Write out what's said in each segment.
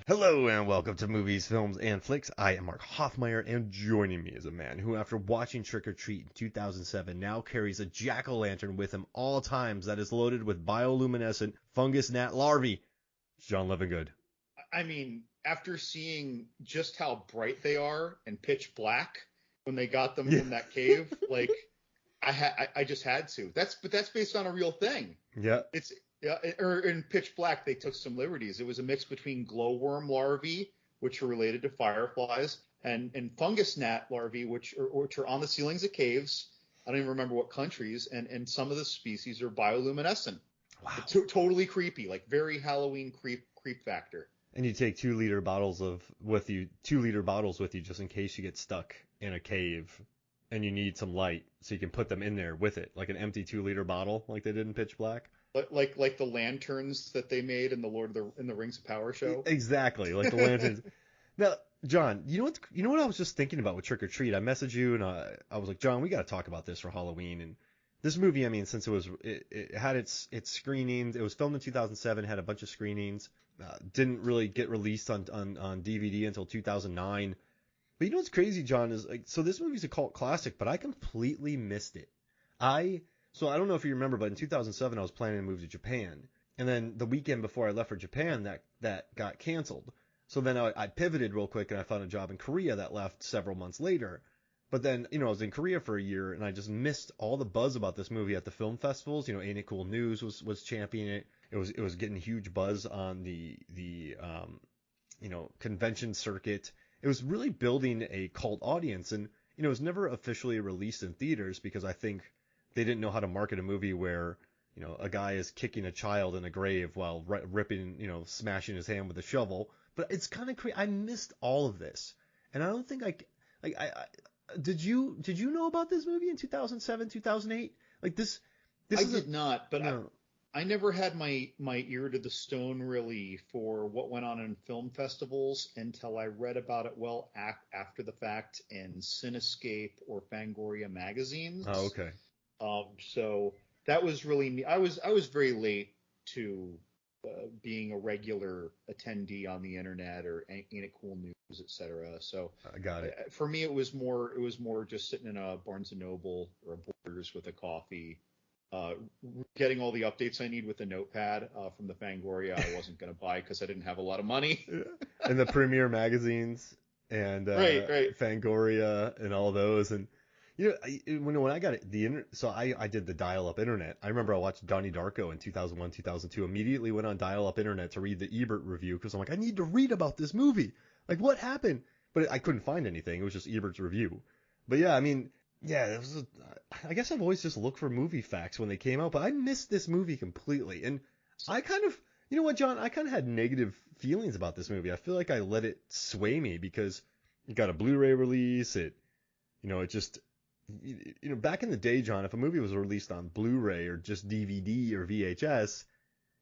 Hello and welcome to Movies, Films, and Flicks. I am Mark Hoffmeyer, and joining me is a man who, after watching Trick or Treat in 2007, now carries a jack-o'-lantern with him all times that is loaded with bioluminescent fungus gnat larvae. John Levingood. I mean, after seeing just how bright they are and pitch black when they got them from that cave, like I just had to. But that's based on a real thing. Yeah. It's or in pitch black they took some liberties. It was a mix between glowworm larvae, which are related to fireflies, and fungus gnat larvae, which are on the ceilings of caves. I don't even remember what countries, and some of the species are bioluminescent. Wow. Totally creepy, like very Halloween creep factor. And you take 2-liter bottles with you just in case you get stuck in a cave and you need some light, so you can put them in there with it, like an empty 2-liter bottle, like they did in Pitch Black. Like the lanterns that they made in the Rings of Power show. Exactly, like the lanterns. Now, John, you know what I was just thinking about with Trick or Treat? I messaged you and I was like, John, we got to talk about this for Halloween. And this movie, I mean, since it had its screenings, it was filmed in 2007, had a bunch of screenings, didn't really get released on DVD until 2009. But you know what's crazy, John, is like, so this movie's a cult classic, but I completely missed it. So I don't know if you remember, but in 2007 I was planning to move to Japan, and then the weekend before I left for Japan, that got canceled. So then I pivoted real quick and I found a job in Korea that left several months later. But then, I was in Korea for a year and I just missed all the buzz about this movie at the film festivals. Ain't It Cool News was championing it. It was getting huge buzz on the convention circuit. It was really building a cult audience, and it was never officially released in theaters because I think they didn't know how to market a movie where a guy is kicking a child in a grave while ripping, smashing his hand with a shovel. But it's kind of crazy. I missed all of this, and I don't think did you know about this movie in 2007, 2008? Like this I did not, but no. I never had my ear to the stone really for what went on in film festivals until I read about it after the fact in Cinescape or Fangoria magazines. Oh, okay. So that was really me. I was very late to being a regular attendee on the internet or Ain't It Cool News, etc. So I got it. For me, it was more just sitting in a Barnes and Noble or a Borders with a coffee, getting all the updates I need with a notepad from the Fangoria I wasn't going to buy because I didn't have a lot of money. And the Premiere magazines and right. Fangoria and all those. And when I got it, so I did the dial-up internet. I remember I watched Donnie Darko in 2001, 2002. Immediately went on dial-up internet to read the Ebert review because I'm like, I need to read about this movie. Like, what happened? But I couldn't find anything. It was just Ebert's review. But yeah, I mean, yeah, I guess I've always just looked for movie facts when they came out, but I missed this movie completely. And I kind of, you know what, John? I kind of had negative feelings about this movie. I feel like I let it sway me because it got a Blu-ray release. It just, back in the day, John, if a movie was released on Blu-ray or just DVD or VHS,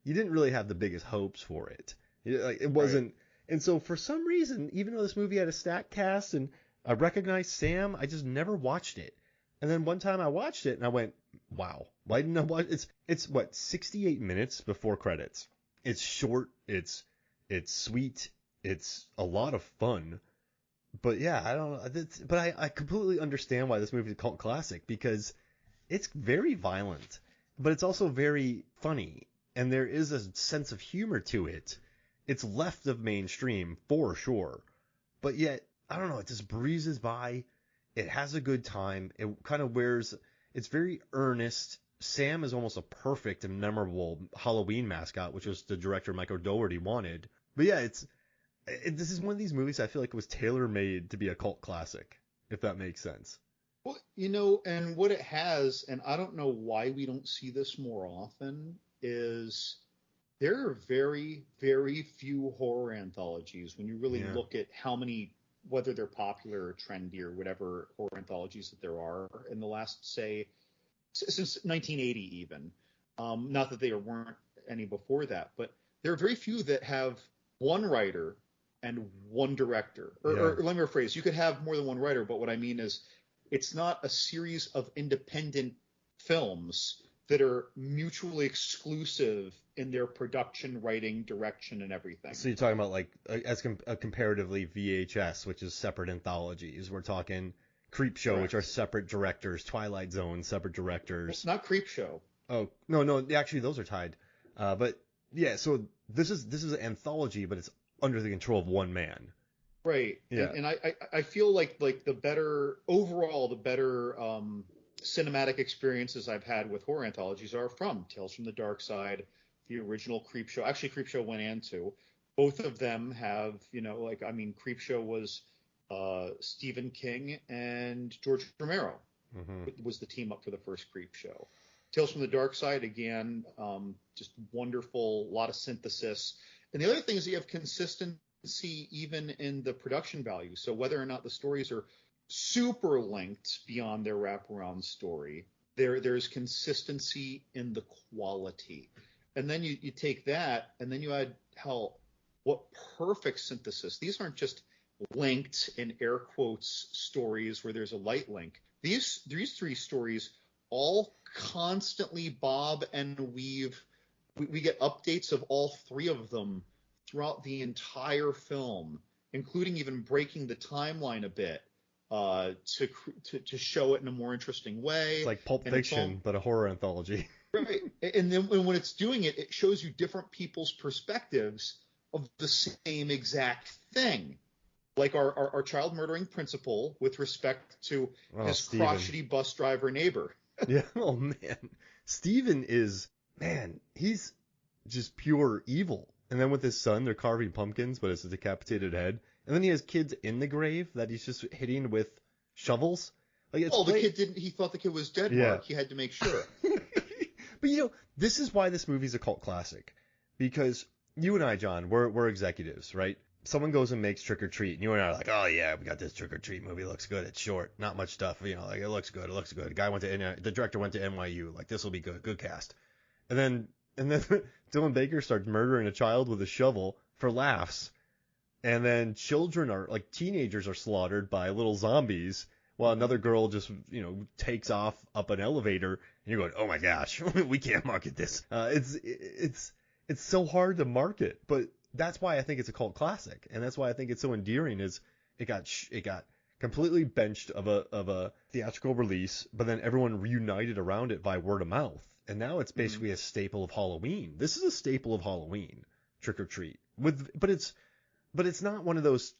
you didn't really have the biggest hopes for it. It wasn't. Right. And so for some reason, even though this movie had a stacked cast and I recognized Sam, I just never watched it. And then one time I watched it and I went, wow, why didn't I watch it? It's what, 68 minutes before credits. It's short, it's sweet, it's a lot of fun. But yeah, I don't know. But I completely understand why this movie is a cult classic because it's very violent, but it's also very funny. And there is a sense of humor to it. It's left of mainstream for sure. But yet, I don't know, it just breezes by. It has a good time. It kind of it's very earnest. Sam is almost a perfect and memorable Halloween mascot, which was the director Michael Dougherty wanted. But yeah, this is one of these movies I feel like it was tailor-made to be a cult classic, if that makes sense. Well, and what it has, and I don't know why we don't see this more often, is there are very, very few horror anthologies when you really look at how many, whether they're popular or trendy or whatever horror anthologies that there are in the last, say, since 1980 even. Not that there weren't any before that, but there are very few that have one writer and one director. Or let me rephrase, you could have more than one writer, but what I mean is it's not a series of independent films that are mutually exclusive in their production, writing, direction, and everything. So you're talking about like comparatively VHS, which is separate anthologies. We're talking Creepshow, Correct. which are separate directors. Twilight Zone, separate directors. It's not Creepshow. Oh no, actually those are tied. But yeah, so this is an anthology, but it's under the control of one man. Right. Yeah. And I feel like the better cinematic experiences I've had with horror anthologies are from Tales from the Dark Side, the original Creepshow. Actually, Creepshow 1 and 2. Both of them have, Creepshow was Stephen King and George Romero was the team up for the first Creepshow. Tales from the Dark Side, again, just wonderful, a lot of synthesis. And the other thing is you have consistency even in the production value. So whether or not the stories are super linked beyond their wraparound story, there's consistency in the quality. And then you take that and then you add, what perfect synthesis. These aren't just linked in air quotes stories where there's a light link. These three stories all constantly bob and weave. We get updates of all three of them throughout the entire film, including even breaking the timeline a bit to show it in a more interesting way. It's like Pulp Fiction, but a horror anthology. Right. And then when it's doing it, it shows you different people's perspectives of the same exact thing. Like our child murdering principal with respect to his Steven. crotchety bus driver neighbor. Yeah. Oh man, Steven he's just pure evil. And then with his son, they're carving pumpkins, but it's a decapitated head. And then he has kids in the grave that he's just hitting with shovels. Like the kid didn't. He thought the kid was dead. Yeah. Mark. He had to make sure. But this is why this movie's a cult classic, because you and I, John, we're executives, right? Someone goes and makes Trick or Treat, and you and I are like, oh yeah, we got this Trick or Treat movie. It looks good. It's short, not much stuff. Like it looks good. The director went to NYU. Like this will be good. Good cast. And then Dylan Baker starts murdering a child with a shovel for laughs. And then teenagers are slaughtered by little zombies while another girl just, takes off up an elevator. And you're going, oh my gosh, we can't market this. It's so hard to market, but that's why I think it's a cult classic. And that's why I think it's so endearing is it got completely benched of a theatrical release, but then everyone reunited around it by word of mouth. And now it's basically a staple of Halloween. This is a staple of Halloween, Trick or Treat. But it's not one of those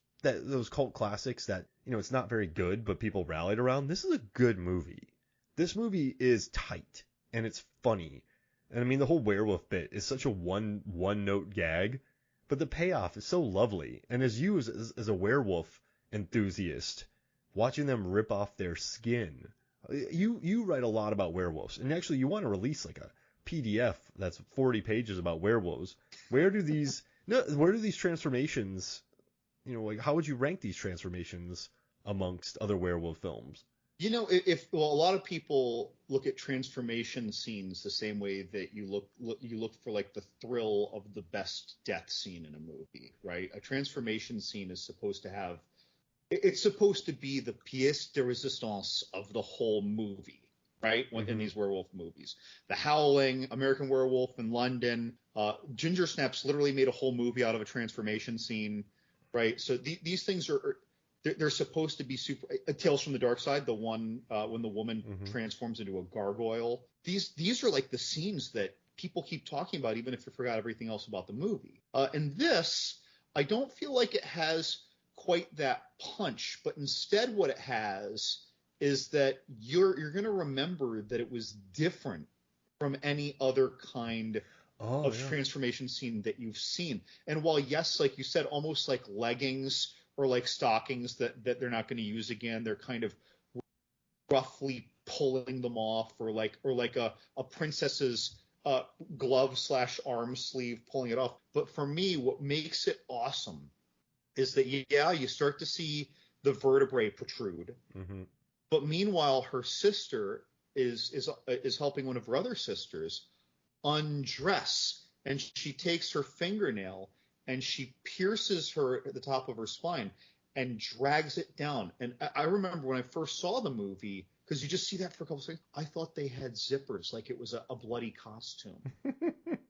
cult classics that, it's not very good, but people rallied around. This is a good movie. This movie is tight and it's funny. And I mean, the whole werewolf bit is such a one note gag, but the payoff is so lovely. And as you as a werewolf enthusiast, watching them rip off their skin. You write a lot about werewolves, and actually you want to release like a PDF that's 40 pages about werewolves. Where do these transformations, like how would you rank these transformations amongst other werewolf films? A lot of people look at transformation scenes the same way that you look for like the thrill of the best death scene in a movie, right? A transformation scene is supposed to have it's supposed to be the pièce de résistance of the whole movie, right? In these werewolf movies. The Howling, American Werewolf in London, Ginger Snaps literally made a whole movie out of a transformation scene, right? So these things they're supposed to be super. Tales from the Dark Side, the one when the woman transforms into a gargoyle. These are like the scenes that people keep talking about, even if you forgot everything else about the movie. And this, I don't feel like it has quite that punch, but instead what it has is that you're going to remember that it was different from any other kind of transformation scene that you've seen. And while yes, like you said, almost like leggings or like stockings that they're not going to use again, they're kind of roughly pulling them off, or like a princess's glove / arm sleeve pulling it off. But for me, what makes it awesome is that you start to see the vertebrae protrude, but meanwhile her sister is helping one of her other sisters undress, and she takes her fingernail and she pierces her at the top of her spine and drags it down. And I remember when I first saw the movie, because you just see that for a couple seconds. I thought they had zippers, like it was a bloody costume.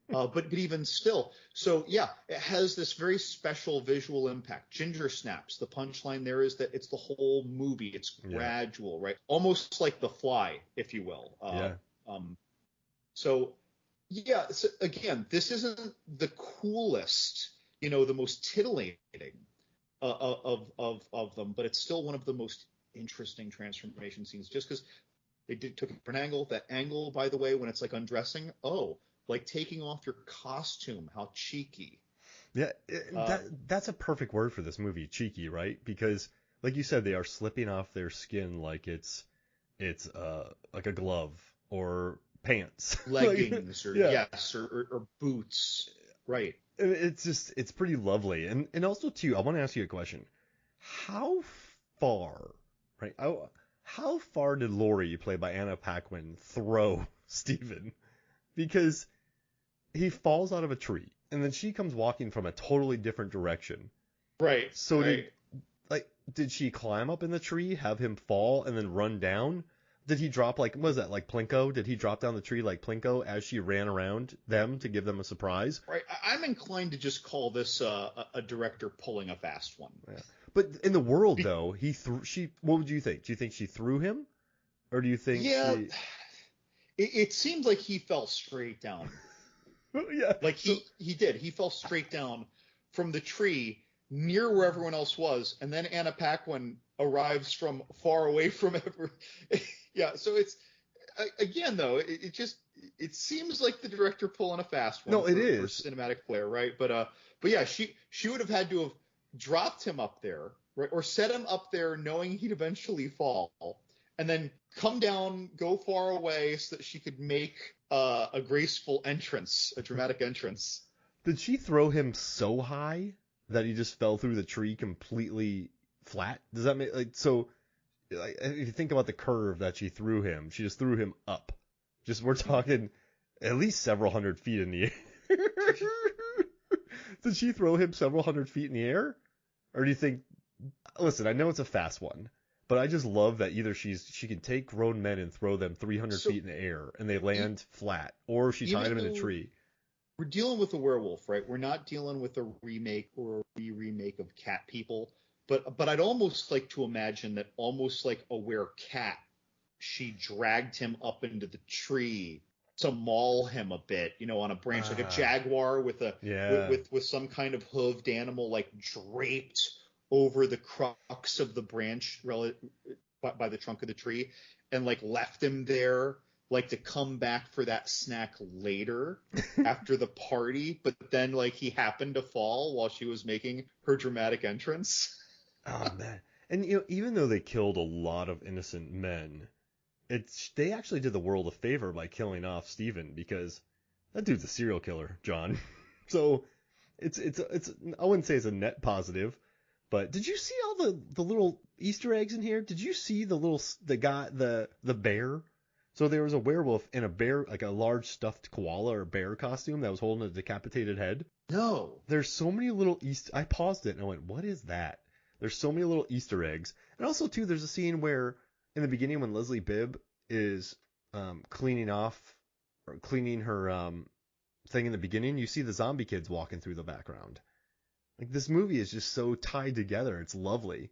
But even still, so yeah, it has this very special visual impact. Ginger snaps. The punchline there is that it's the whole movie. It's gradual, right? Almost like The Fly, if you will. So yeah. So again, this isn't the coolest, the most titillating of them, but it's still one of the most interesting transformation scenes, just because they took a different angle. That angle, by the way, when it's like undressing, like taking off your costume, how cheeky. Yeah, that's a perfect word for this movie, cheeky, right? Because, like you said, they are slipping off their skin like it's like a glove or pants, leggings, or yes, or boots, right? It's pretty lovely, and also too, I want to ask you a question: how far, right? How far did Laurie, played by Anna Paquin, throw Steven? Because he falls out of a tree, and then she comes walking from a totally different direction. Right. So did she climb up in the tree, have him fall, and then run down? Did he drop what was that, like Plinko? Did he drop down the tree like Plinko as she ran around them to give them a surprise? Right. I'm inclined to just call this a director pulling a fast one. Yeah. But in the world, though, what would you think? Do you think she threw him? Or do you think she... It seemed like he fell straight down. Yeah. Like he did. He fell straight down from the tree near where everyone else was, and then Anna Paquin arrives from far away from everyone. Yeah, so it's again though, it seems like the director pulling a fast one. No, it is for cinematic flair, right? But yeah, she would have had to have dropped him up there, right, or set him up there knowing he'd eventually fall, and then come down, go far away so that she could make a graceful entrance, a dramatic entrance. Did she throw him so high that he just fell through the tree completely flat? Does that make if you think about the curve that she threw him, she just threw him up. We're talking at least several hundred feet in the air. Did she throw him several hundred feet in the air? Or do you think, listen, I know it's a fast one, but I just love that either she can take grown men and throw them 300 feet in the air and they land flat, or she tied them in a tree. We're dealing with a werewolf, right? We're not dealing with a remake or a re-remake of Cat People. But I'd almost like to imagine that, almost like a were-cat, she dragged him up into the tree to maul him a bit, on a branch, like a jaguar with with some kind of hooved animal, like draped over the crux of the branch by the trunk of the tree, and like left him there, like to come back for that snack later after the party, but then like he happened to fall while she was making her dramatic entrance. Oh man. And even though they killed a lot of innocent men, they actually did the world a favor by killing off Steven, because that dude's a serial killer, John. So it's I wouldn't say it's a net positive, but did you see all the little Easter eggs in here? Did you see the bear? So there was a werewolf in a bear, like a large stuffed koala or bear costume that was holding a decapitated head. No. There's so many little I paused it and I went, what is that? There's so many little Easter eggs. And also, too, there's a scene where, in the beginning, when Leslie Bibb is cleaning her thing in the beginning, you see the zombie kids walking through the background. Like, this movie is just so tied together. It's lovely.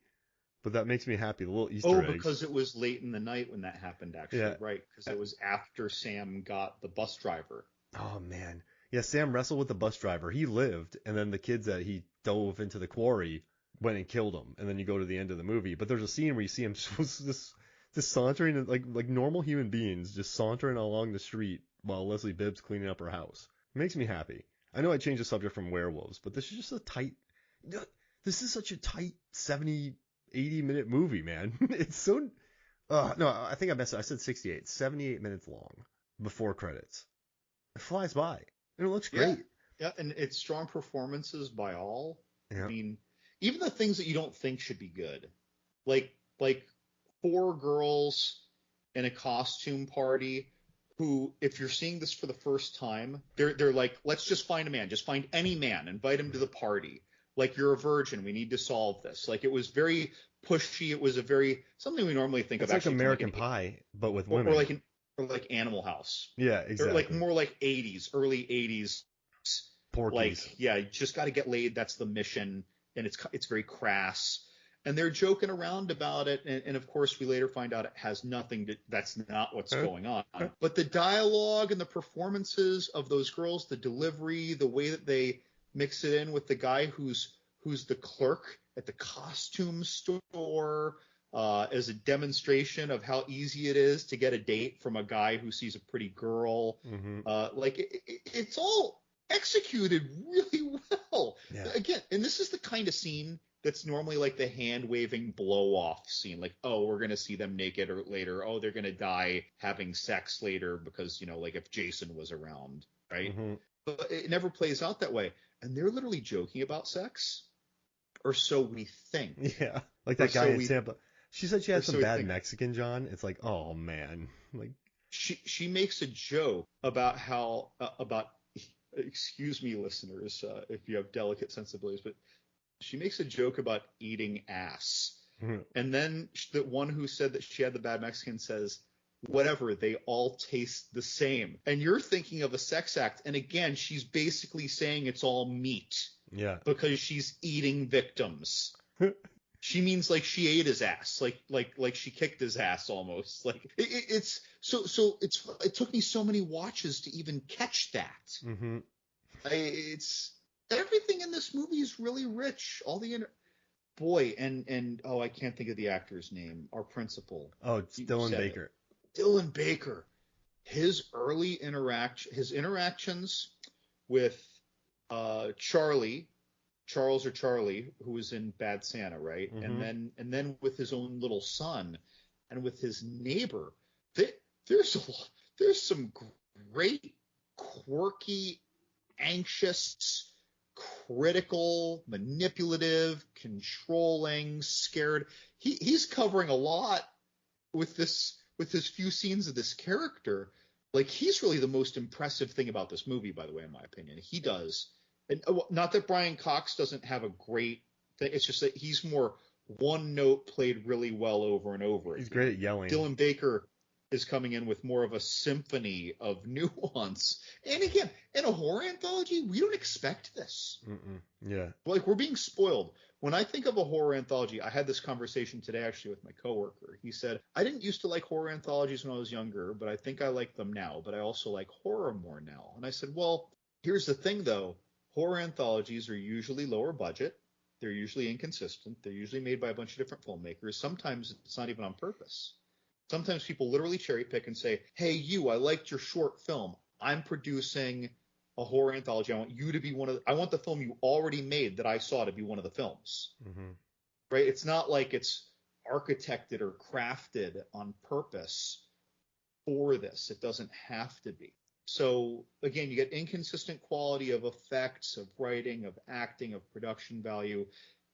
But that makes me happy, the little Easter eggs. Oh, because it was late in the night when that happened, actually. Yeah. Right, because it was after Sam got the bus driver. Oh, man. Yeah, Sam wrestled with the bus driver. He lived, and then the kids that he dove into the quarry went and killed him, and then you go to the end of the movie. But there's a scene where you see him just sauntering, like normal human beings, just sauntering along the street while Leslie Bibb's cleaning up her house. It makes me happy. I know I changed the subject from werewolves, but this is such a tight 70, 80-minute movie, man. It's so... no, I think I messed up. I said 68. 78 minutes long before credits. It flies by. And it looks great. Yeah, and it's strong performances by all. Yeah. I mean, even the things that you don't think should be good, like 4 girls in a costume party who, if you're seeing this for the first time, they're like, let's just find a man, just find any man, invite him to the party. Like, you're a virgin, we need to solve this. Like, it was very pushy. It was something we normally think It's of like actually from American Pie, but with or women. like Animal House. Yeah, Or like exactly. more like early 80s. Like, Porky's. yeah, you just got to get laid. That's the mission. And it's very crass. And they're joking around about it. And of course, we later find out it has nothing to, that's not what's going on. But the dialogue and the performances of those girls, the delivery, the way that they mix it in with the guy who's the clerk at the costume store, as a demonstration of how easy it is to get a date from a guy who sees a pretty girl. Mm-hmm. It's all executed really well. Yeah. Again, and this is the kind of scene that's normally like the hand waving blow off scene. Like, oh, we're going to see them naked or later. Oh, they're going to die having sex later because, like if Jason was around, right? Mm-hmm. But it never plays out that way. And they're literally joking about sex, or so we think. Yeah. Like that guy in Tampa. She said she had some bad Mexican, John. It's like, oh man. Like she makes a joke about how about excuse me, listeners, if you have delicate sensibilities, but she makes a joke about eating ass. mm-hmm. And then the one who said that she had the bad Mexican says, whatever, they all taste the same. And you're thinking of a sex act. And again, she's basically saying it's all meat. Yeah. Because she's eating victims. She means like she ate his ass, like she kicked his ass almost. Like it's so it took me so many watches to even catch that. Mm-hmm. It's everything in this movie is really rich. All the boy and oh, I can't think of the actor's name. Our principal. Oh, it's Dylan Baker. Dylan Baker. His interactions with Charles or Charlie, who was in Bad Santa, right? Mm-hmm. And then with his own little son and with his neighbor, there's some great, quirky, anxious, critical, manipulative, controlling, scared. He's covering a lot with his few scenes of this character. Like, he's really the most impressive thing about this movie, by the way, in my opinion. He does. And not that Brian Cox doesn't have a great thing. It's just that he's more one note played really well over and over. He's great at yelling. Dylan Baker is coming in with more of a symphony of nuance. And again, in a horror anthology, we don't expect this. Mm-mm. Yeah. Like, we're being spoiled. When I think of a horror anthology, I had this conversation today actually with my coworker. He said, I didn't used to like horror anthologies when I was younger, but I think I like them now. But I also like horror more now. And I said, well, here's the thing, though. Horror anthologies are usually lower budget. They're usually inconsistent. They're usually made by a bunch of different filmmakers. Sometimes it's not even on purpose. Sometimes people literally cherry pick and say, hey, I liked your short film. I'm producing a horror anthology. I want you to be I want the film you already made that I saw to be one of the films. Mm-hmm. Right? It's not like it's architected or crafted on purpose for this. It doesn't have to be. So again, you get inconsistent quality of effects, of writing, of acting, of production value,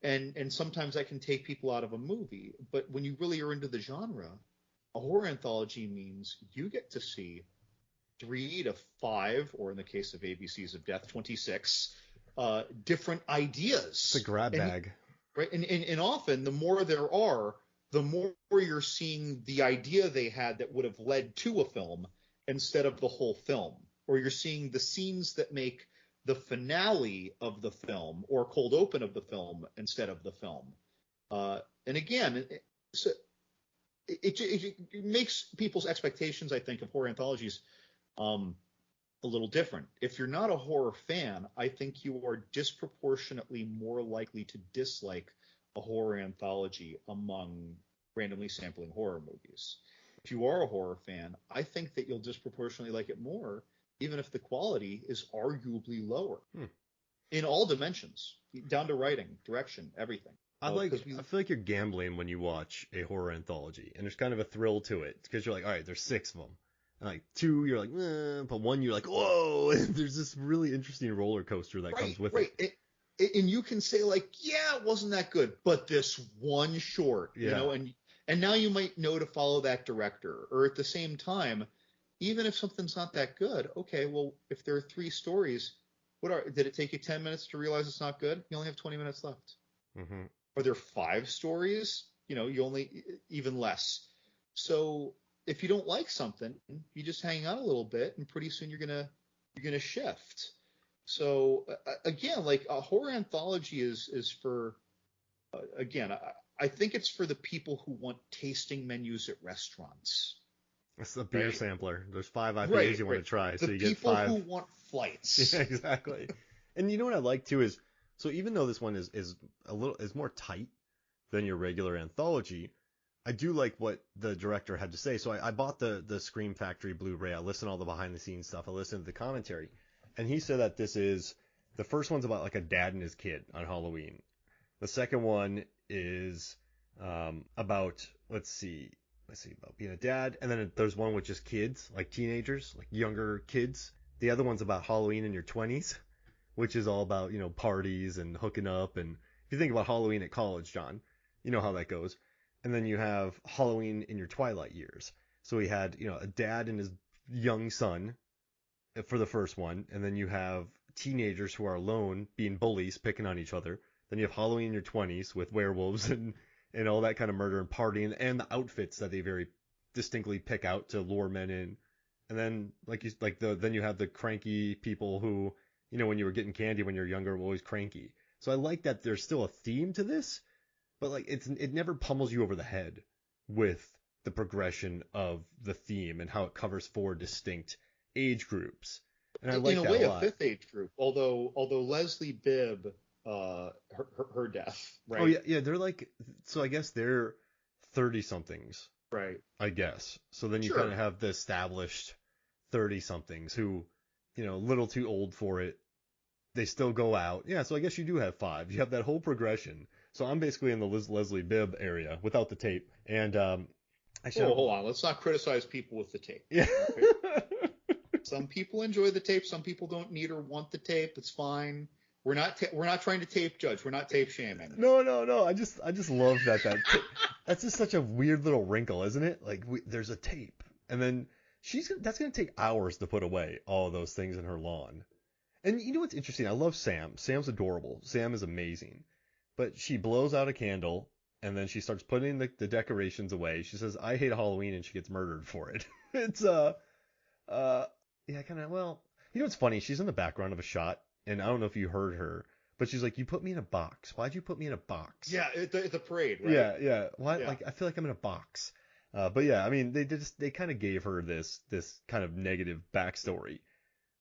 and sometimes that can take people out of a movie. But when you really are into the genre, a horror anthology means you get to see 3 to 5, or in the case of ABCs of Death, 26 different ideas. It's a grab bag. Right, and often the more there are, the more you're seeing the idea they had that would have led to a film instead of the whole film, or you're seeing the scenes that make the finale of the film or cold open of the film instead of the film. And again, it makes people's expectations, I think, of horror anthologies a little different. If you're not a horror fan, I think you are disproportionately more likely to dislike a horror anthology among randomly sampling horror movies. If you are a horror fan, I think that you'll disproportionately like it more, even if the quality is arguably lower in all dimensions, down to writing, direction, everything. I feel like you're gambling when you watch a horror anthology, and there's kind of a thrill to it because you're like, all right, there's 6 of them, and like 2, you're like, but 1, you're like, whoa, and there's this really interesting roller coaster that comes with it. And you can say like, yeah, it wasn't that good, but this one short, and now you might know to follow that director. Or at the same time, even if something's not that good, okay, well, if there are 3 stories, did it take you 10 minutes to realize it's not good? You only have 20 minutes left. Mm-hmm. Are there 5 stories? you only even less. So if you don't like something, you just hang on a little bit, and pretty soon you're gonna shift. So again, like a horror anthology is for again, I think it's for the people who want tasting menus at restaurants. It's a beer Right. sampler. There's 5 IPAs Right, you want to right. try, The so you get people who 5. want Yeah, flights. exactly. And you know what I like too is, so even though this one is more tight than your regular anthology, I do like what the director had to say. So I bought the Scream Factory Blu-ray. I listened to all the behind the scenes stuff. I listened to the commentary, and he said that the first one's about like a dad and his kid on Halloween. The second one is about about being a dad, and then there's one with just kids, like teenagers, like younger kids. The other one's about Halloween in your 20s, which is all about parties and hooking up. And if you think about Halloween at college, John, you know how that goes. And then you have Halloween in your twilight years. So he had a dad and his young son for the first one, and then you have teenagers who are alone being bullies, picking on each other. Then you have Halloween in your 20s with werewolves and all that kind of murder and partying, and the outfits that they very distinctly pick out to lure men in. And then then you have the cranky people who, when you were getting candy when you were younger, were always cranky. So I like that there's still a theme to this, but like it never pummels you over the head with the progression of the theme and how it covers 4 distinct age groups. And I In like a that a way, a lot. fifth age group. Although Leslie Bibb, her death, Oh right? yeah, yeah, they're like, so I guess they're 30 somethings, Right. I guess. So then you kind Sure. of have the established 30 somethings who, a little too old for it. They still go out. Yeah, so I guess you do have 5. You have that whole progression. So I'm basically in the Leslie Bibb area without the tape. And I should Oh, have. hold on. Let's not criticize people with the tape. Yeah. Okay. Some people enjoy the tape. Some people don't need or want the tape. It's fine. We're not trying to tape judge. We're not tape shaming. No, no, no. I just love that's just such a weird little wrinkle, isn't it? Like there's a tape, and then that's gonna take hours to put away all of those things in her lawn. And you know what's interesting? I love Sam. Sam's adorable. Sam is amazing. But she blows out a candle and then she starts putting the decorations away. She says, "I hate Halloween," and she gets murdered for it. It's uh yeah, kind of, well, what's funny? She's in the background of a shot, and I don't know if you heard her, but she's like, "You put me in a box. Why'd you put me in a box?" Yeah, at the parade, right? Yeah, yeah. Why? Yeah. Like I feel like I'm in a box. But yeah, I mean, they kind of gave her this kind of negative backstory.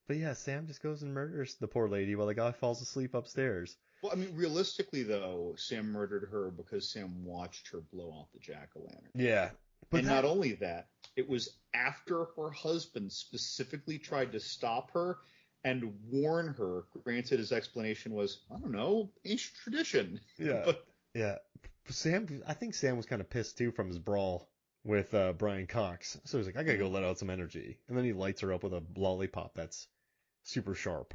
But yeah, Sam just goes and murders the poor lady while the guy falls asleep upstairs. Well, I mean, realistically, though, Sam murdered her because Sam watched her blow out the jack-o'-lantern. Yeah, but And not only that, it was after her husband specifically tried to stop her and warn her. Granted, his explanation was, I don't know, ancient tradition. yeah, But yeah. I think Sam was kind of pissed too from his brawl with Brian Cox. So he's like, I gotta go let out some energy. And then he lights her up with a lollipop that's super sharp.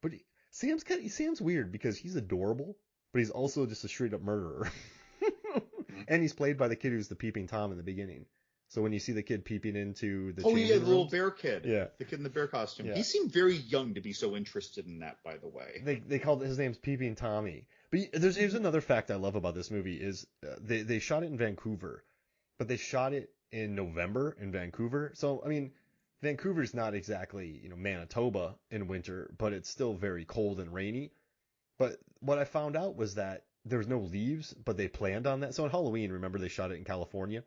But Sam's weird because he's adorable, but he's also just a straight up murderer. And he's played by the kid who's the peeping Tom in the beginning. So when you see the kid peeping into the oh yeah, the changing little rooms, bear kid, yeah, the kid in the bear costume. yeah, He seemed very young to be so interested in that, by the way. they called his name's Peeping Tommy. But here's another fact I love about this movie is they shot it in Vancouver, but they shot it in November in Vancouver. So I mean, Vancouver's not exactly Manitoba in winter, but it's still very cold and rainy. But what I found out was that there's no leaves, but they planned on that. So on Halloween, remember they shot it in California,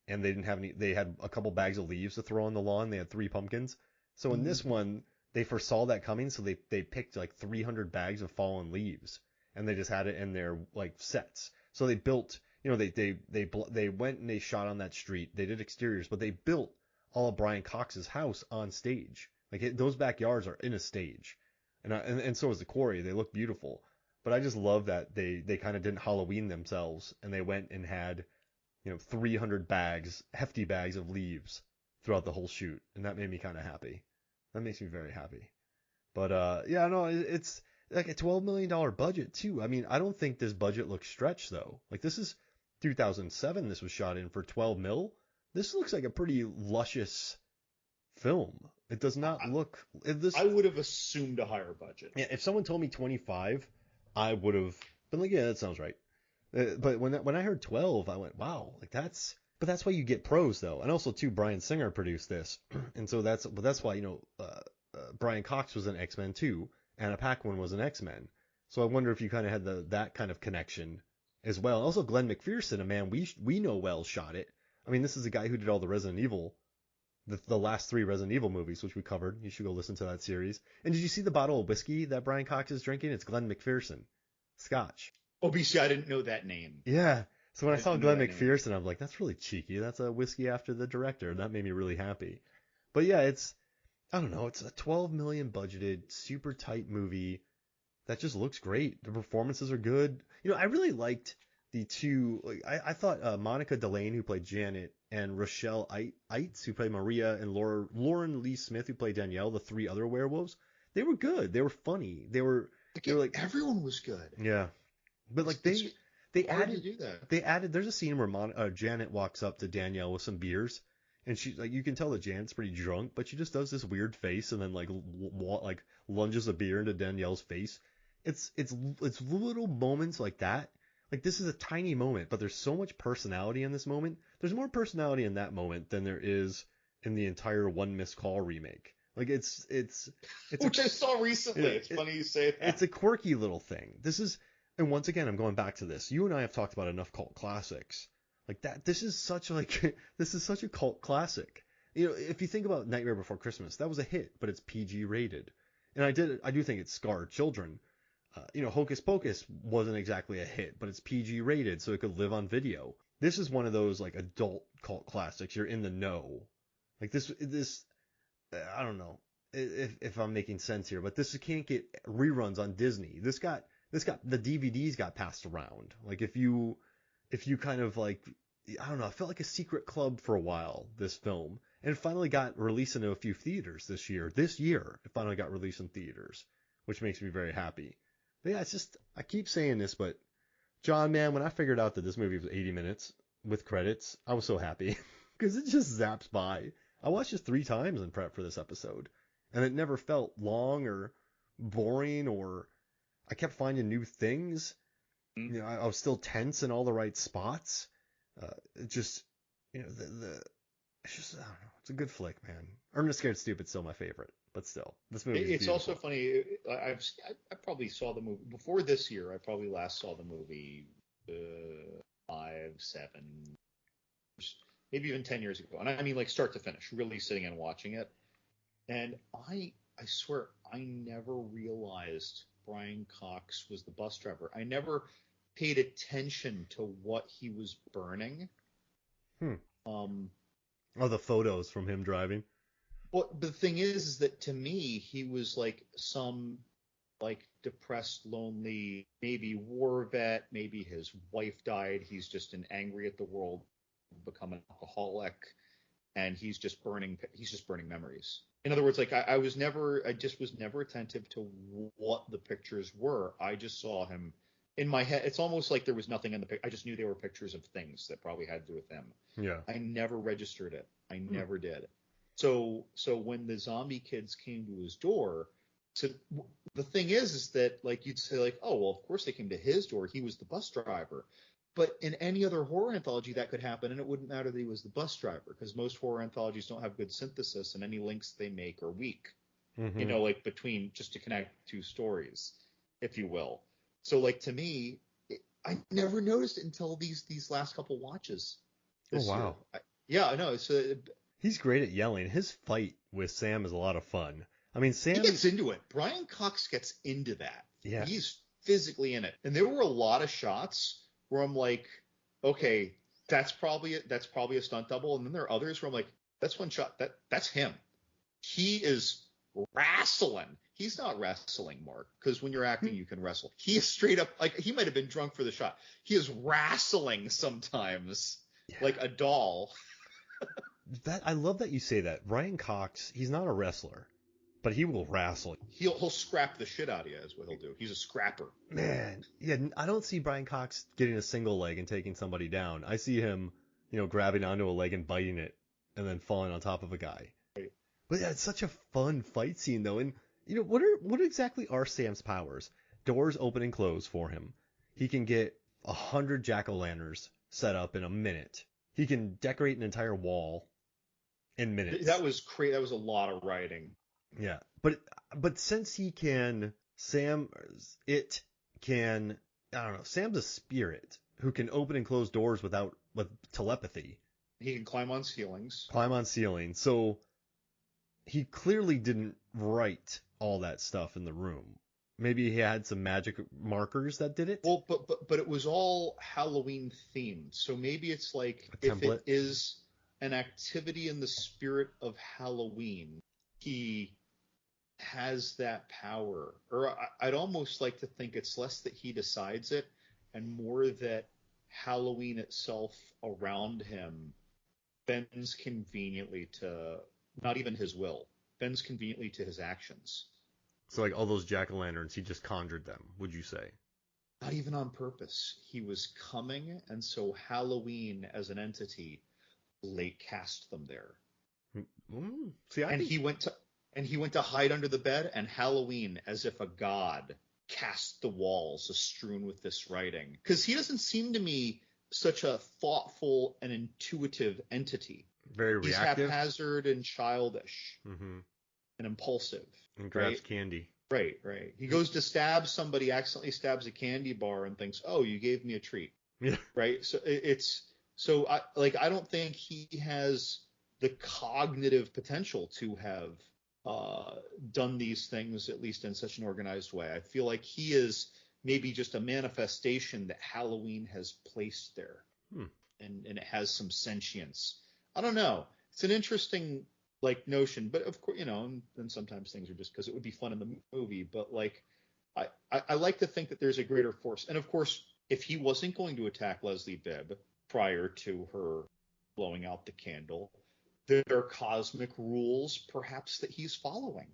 and they didn't have any. They had a couple bags of leaves to throw on the lawn. They had 3 pumpkins. So in this one, they foresaw that coming, so they picked like 300 bags of fallen leaves, and they just had it in their like sets. So they built, they went and they shot on that street. They did exteriors, but they built all of Brian Cox's house on stage. Those backyards are in a stage, and so is the quarry. They look beautiful. But I just love that they kind of didn't Halloween themselves, and they went and had 300 bags, hefty bags of leaves throughout the whole shoot, and that made me kind of happy. That makes me very happy. But yeah, no, it's like a $12 million budget too. I mean, I don't think this budget looks stretched though. Like this is 2007. This was shot in for 12 mil. This looks like a pretty luscious film. It does not look. I would have assumed a higher budget. Yeah, if someone told me 25, I would have been like, yeah, that sounds right. But when I heard 12, I went, wow, like that's. But that's why you get pros though, and also too, Bryan Singer produced this, and so that's why Brian Cox was an X-Men too. Anna Paquin was an X-Men. So I wonder if you kind of had that kind of connection as well. And also Glenn McPherson, a man we know well, shot it. I mean, this is a guy who did all the Resident Evil, the last 3 Resident Evil movies, which we covered. You should go listen to that series. And did you see the bottle of whiskey that Brian Cox is drinking? It's Glenn McPherson, Scotch. Oh, BC, I didn't know that name. Yeah. So when I I saw didn't know Glenn that name. McPherson, I'm like, that's really cheeky. That's a whiskey after the director. And that made me really happy. But yeah, I don't know, it's a 12 million budgeted, super tight movie that just looks great. The performances are good. I really liked the two. Like, I thought Monica Delane, who played Janet, and Rochelle Eitz, who played Maria, and Lauren Lee Smith, who played Danielle, the 3 other werewolves, they were good. They were funny. They were like everyone was good. Yeah, but like they hard added to do that. They added. There's a scene where Janet walks up to Danielle with some beers. And she's like, you can tell that Janet's pretty drunk, but she just does this weird face and then like lunges a beer into Danielle's face. It's little moments like that. Like this is a tiny moment, but there's so much personality in this moment. There's more personality in that moment than there is in the entire One Missed Call remake. Like it's which I saw recently. It's funny you say that. It's a quirky little thing. And once again, I'm going back to this. You and I have talked about enough cult classics. Like that, this is such a cult classic. If you think about Nightmare Before Christmas, that was a hit, but it's PG rated. And I do think it scarred children. Hocus Pocus wasn't exactly a hit, but it's PG rated, so it could live on video. This is one of those like adult cult classics. You're in the know. Like this, I don't know if I'm making sense here, but this can't get reruns on Disney. This got the DVDs got passed around. Like if you kind of like, I don't know, I felt like a secret club for a while, this film. And it finally got released into a few theaters this year. This year, it finally got released in theaters, which makes me very happy. But yeah, it's just, I keep saying this, but John, man, when I figured out that this movie was 80 minutes with credits, I was so happy. Because it just zaps by. I watched this 3 times in prep for this episode. And it never felt long or boring, or I kept finding new things. I was still tense in all the right spots. It just, it's just, I don't know. It's a good flick, man. Ernest Scared Stupid's still my favorite, but still, this movie. It's also funny. I probably saw the movie before this year. I probably last saw the movie 5, 7, maybe even 10 years ago. And I mean, like start to finish, really sitting and watching it. And I swear, I never realized Brian Cox was the bus driver. I never paid attention to what he was burning. The photos from him driving. Well, the thing is that to me, he was like some like depressed, lonely, maybe war vet, maybe his wife died. He's just angry at the world, become an alcoholic, and he's just burning memories. In other words, like I just was never attentive to what the pictures were. I just saw him in my head. It's almost like there was nothing in the picture. I just knew they were pictures of things that probably had to do with him. Yeah. I never registered it. I never did. So when the zombie kids came to his door, the thing is that like you'd say like, oh well, of course they came to his door. He was the bus driver. But in any other horror anthology, that could happen, and it wouldn't matter that he was the bus driver, because most horror anthologies don't have good synthesis, and any links they make are weak. Mm-hmm. Like between just to connect 2 stories, if you will. So, like to me, I never noticed it until these last couple watches. Oh wow! Yeah, I know. He's great at yelling. His fight with Sam is a lot of fun. I mean, Sam he gets into it. Brian Cox gets into that. Yeah, he's physically in it, and there were a lot of shots where I'm like, okay, that's probably a stunt double. And then there are others where I'm like, that's one shot. That's him. He is wrestling. He's not wrestling, Mark, because when you're acting, you can wrestle. He is straight up, like he might have been drunk for the shot. He is wrestling sometimes, like a doll. I love that you say that. Brian Cox, he's not a wrestler, but he will wrestle. He'll scrap the shit out of you, is what he'll do. He's a scrapper. Man, yeah, I don't see Brian Cox getting a single leg and taking somebody down. I see him, grabbing onto a leg and biting it, and then falling on top of a guy. Right. But yeah, it's such a fun fight scene though. And what exactly are Sam's powers? Doors open and close for him. He can get 100 jack-o'-lanterns set up in a minute. He can decorate an entire wall in minutes. That was crazy. That was a lot of writing. Yeah, but since he can, it can. I don't know. Sam's a spirit who can open and close doors with telepathy. He can climb on ceilings. Climb on ceilings. So he clearly didn't write all that stuff in the room. Maybe he had some magic markers that did it. Well, but it was all Halloween themed. So maybe it's like A if template. it is an activity in the spirit of Halloween, he has that power. Or I'd almost like to think it's less that he decides it and more that Halloween itself around him bends conveniently to not even his will, bends conveniently to his actions. So like all those jack-o'-lanterns, he just conjured them, would you say? Not even on purpose. He was coming, and so Halloween as an entity late cast them there. See, And he went to hide under the bed, and Halloween, as if a god, cast the walls strewn with this writing. Because he doesn't seem to me such a thoughtful and intuitive entity. Very reactive. He's haphazard and childish Mm-hmm. and impulsive. And grabs right? candy. Right. He goes to stab somebody, accidentally stabs a candy bar, and thinks, "Oh, you gave me a treat." Yeah. Right. So I don't think he has the cognitive potential to have done these things, at least in such an organized way. I feel like he is maybe just a manifestation that Halloween has placed there, and it has some sentience. I don't know. It's an interesting notion, but of course, and sometimes things are just because it would be fun in the movie. But I like to think that there's a greater force, and of course, if he wasn't going to attack Leslie Bibb prior to her blowing out the candle, there are cosmic rules perhaps that he's following.